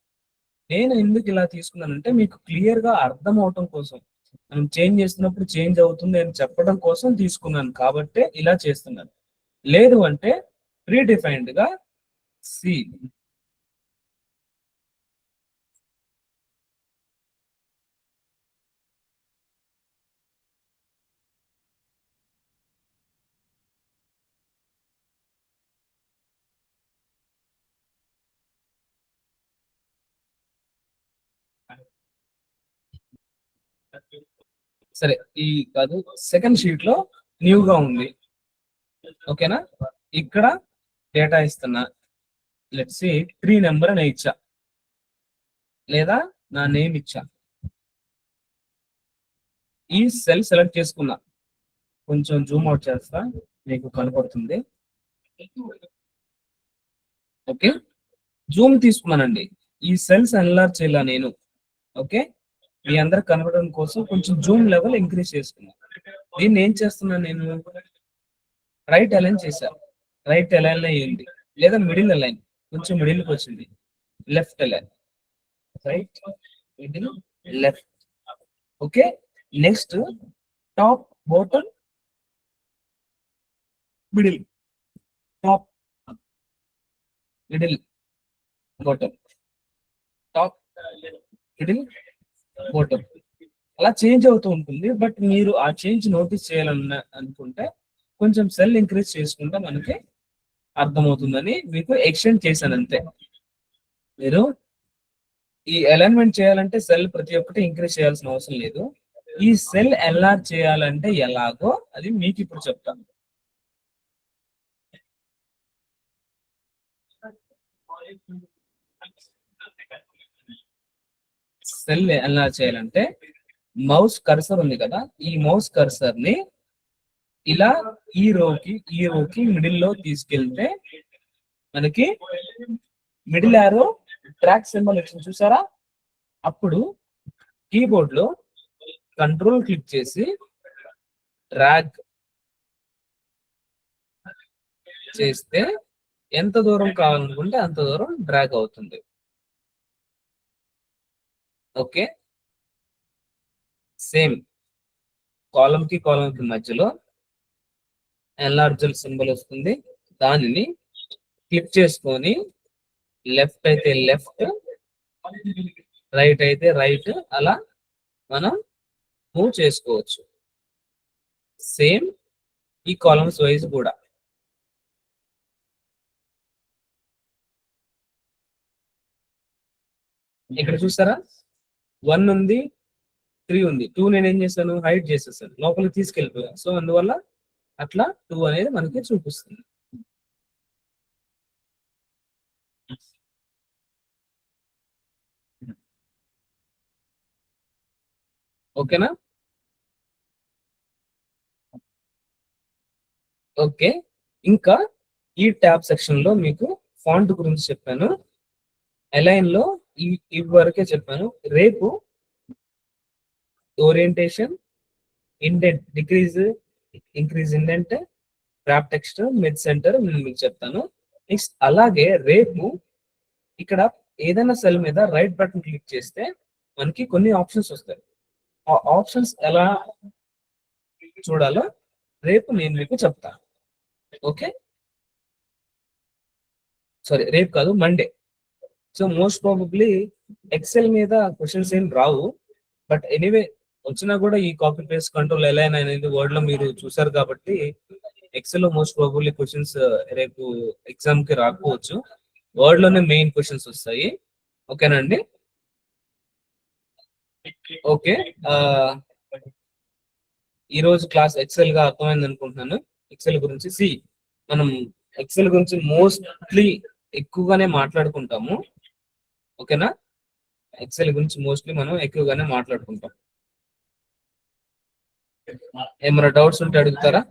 నేను ఎందుకు ఇలా తీసుకున్నానంటే మీకు క్లియర్ గా అర్థం అవటం కోసం, మనం చేంజ్ చేస్తున్నప్పుడు చేంజ్ అవుతుంది అని చెప్పడం కోసం తీసుకున్నాను కాబట్టే ఇలా చేస్తున్నాను. లేదు అంటే ప్రీ డిఫైన్డ్ గా సి. సరే, ఈ కాదు, సెకండ్ షీట్ లో న్యూగా ఉంది. ఓకేనా? ఇక్కడ డేటా ఇస్తున్నా. లెట్స్ సి 3 నెంబర్ అని ఇచ్చా, లేదా నా నేమ్ ఇచ్చా. ఈ సెల్ సెలెక్ట్ చేసుకున్నా. కొంచెం జూమ్ అవుట్ చేస్తా, మీకు కనపడుతుంది. ఓకే, జూమ్ తీసుకున్నానండి. ఈ సెల్స్ ఎన్లార్జ్ చేయాల నేను. ఓకే, మీ అందరికి కనపడడం కోసం కొంచెం జూమ్ లెవెల్ ఇంక్రీజ్ చేసుకున్నా. దీన్ని ఏం చేస్తున్నాను నేను? రైట్ అలైన్ చేశా. రైట్ అలైన్ అయ్యింది, లేదా మిడిల్ అలైన్, కొంచెం మిడిల్కి వచ్చింది. Left align, right, middle, left. Okay, next top, bottom, middle, top, middle, bottom, top, middle, bottom. అలా చేంజ్ అవుతూ ఉంటుంది. బట్ మీరు ఆ చేంజ్ నోటీస్ చేయాలన్న అనుకుంటే కొంచెం సెల్ ఇంక్రీజ్ చేసుకుంటే మనకి అర్థమవుతుందని మీకు ఎక్స్టెండ్ చేశాను అంతే. మీరు ఈ అలైన్మెంట్ చేయాలంటే సెల్ ప్రతి ఒక్కటి ఇంక్రీజ్ చేయాల్సిన అవసరం లేదు. ఈ సెల్ ఎన్లార్జ్ చేయాలంటే ఎలాగో అది మీకు ఇప్పుడు చెప్తాను. సెల్ ఎన్లార్జ్ చేయాలంటే మౌస్ కర్సర్ ఉంది కదా, ఈ మౌస్ కర్సర్ ని ఇలా ఈ రోకి మిడిల్ లో తీసుకెళ్తే మనకి మిడిల్ యారో ట్రాక్ సింబల్ వచ్చింది చూసారా? అప్పుడు కీబోర్డ్ లో కంట్రోల్ క్లిక్ చేసి డ్రాగ్ చేస్తే ఎంత దూరం కావాలనుకుంటే అంత దూరం డ్రాగ్ అవుతుంది. ఓకే, సేమ్ కాలం కి మధ్యలో ఎన్లార్జల్ సింబల్ వస్తుంది. దానిని క్లిక్ చేసుకొని లెఫ్ట్ అయితే లెఫ్ట్, రైట్ అయితే రైట్, అలా మనం మూవ్ చేసుకోవచ్చు. సేమ్ ఈ కాలమ్స్ వైజ్ కూడా. ఇక్కడ చూసారా, 1 ఉంది, 3 ఉంది, 2 నేను ఏం చేశాను, హైడ్ చేసేసాను, లోపలికి తీసుకెళ్ళిపోయాను. సో అందువల్ల అట్లా 2 అనేది మనకి చూపిస్తుంది. ఓకేనా? ఓకే, ఇంకా ఈ ట్యాబ్ సెక్షన్ లో మీకు ఫాంట్ గురించి చెప్పాను, అలైన్ లో ఇవి వరకే చెప్పాను. రేపు orientation, indent decrease, increase indent, wrap text, mid centre నేను మీకు చెప్తాను. నెక్స్ట్ అలాగే రేపు ఇక్కడ ఏదైనా సెల్ మీద రైట్ బటన్ క్లిక్ చేస్తే మనకి కొన్ని ఆప్షన్స్ వస్తాయి. ఆ ఆప్షన్స్ ఎలా చూడాలో రేపు నేను మీకు చెప్తాను. ఓకే, సారీ రేపు కాదు, Monday. So most probably Excel మీద క్వశ్చన్స్ ఏం రావు, బట్ ఎనీవే వచ్చినా కూడా ఈ కాపీ పేస్ట్ కంట్రోల్ ఎలా అనేది వర్డ్ లో మీరు చూసారు కాబట్టి ఎక్సెల్ లో మోస్ట్ ప్రాబబ్లీ క్వశ్చన్స్ రేపు ఎగ్జామ్ కి రాకపోవచ్చు. వర్డ్ లోనే మెయిన్ క్వశ్చన్స్ వస్తాయి. ఓకేనండి? ఓకే, ఈ రోజు క్లాస్ ఎక్సెల్ గా అర్థమైంది అనుకుంటున్నాను. ఎక్సెల్ గురించి మనం ఎక్సెల్ గురించి మోస్ట్లీ ఎక్కువగానే మాట్లాడుకుంటాము. ఓకేనా? ఎక్సెల్ గురించి మోస్ట్లీ మనం ఎక్కువగానే మాట్లాడుకుంటాం. ఏమైనా డౌట్స్ ఉంటే అడుగుతారా?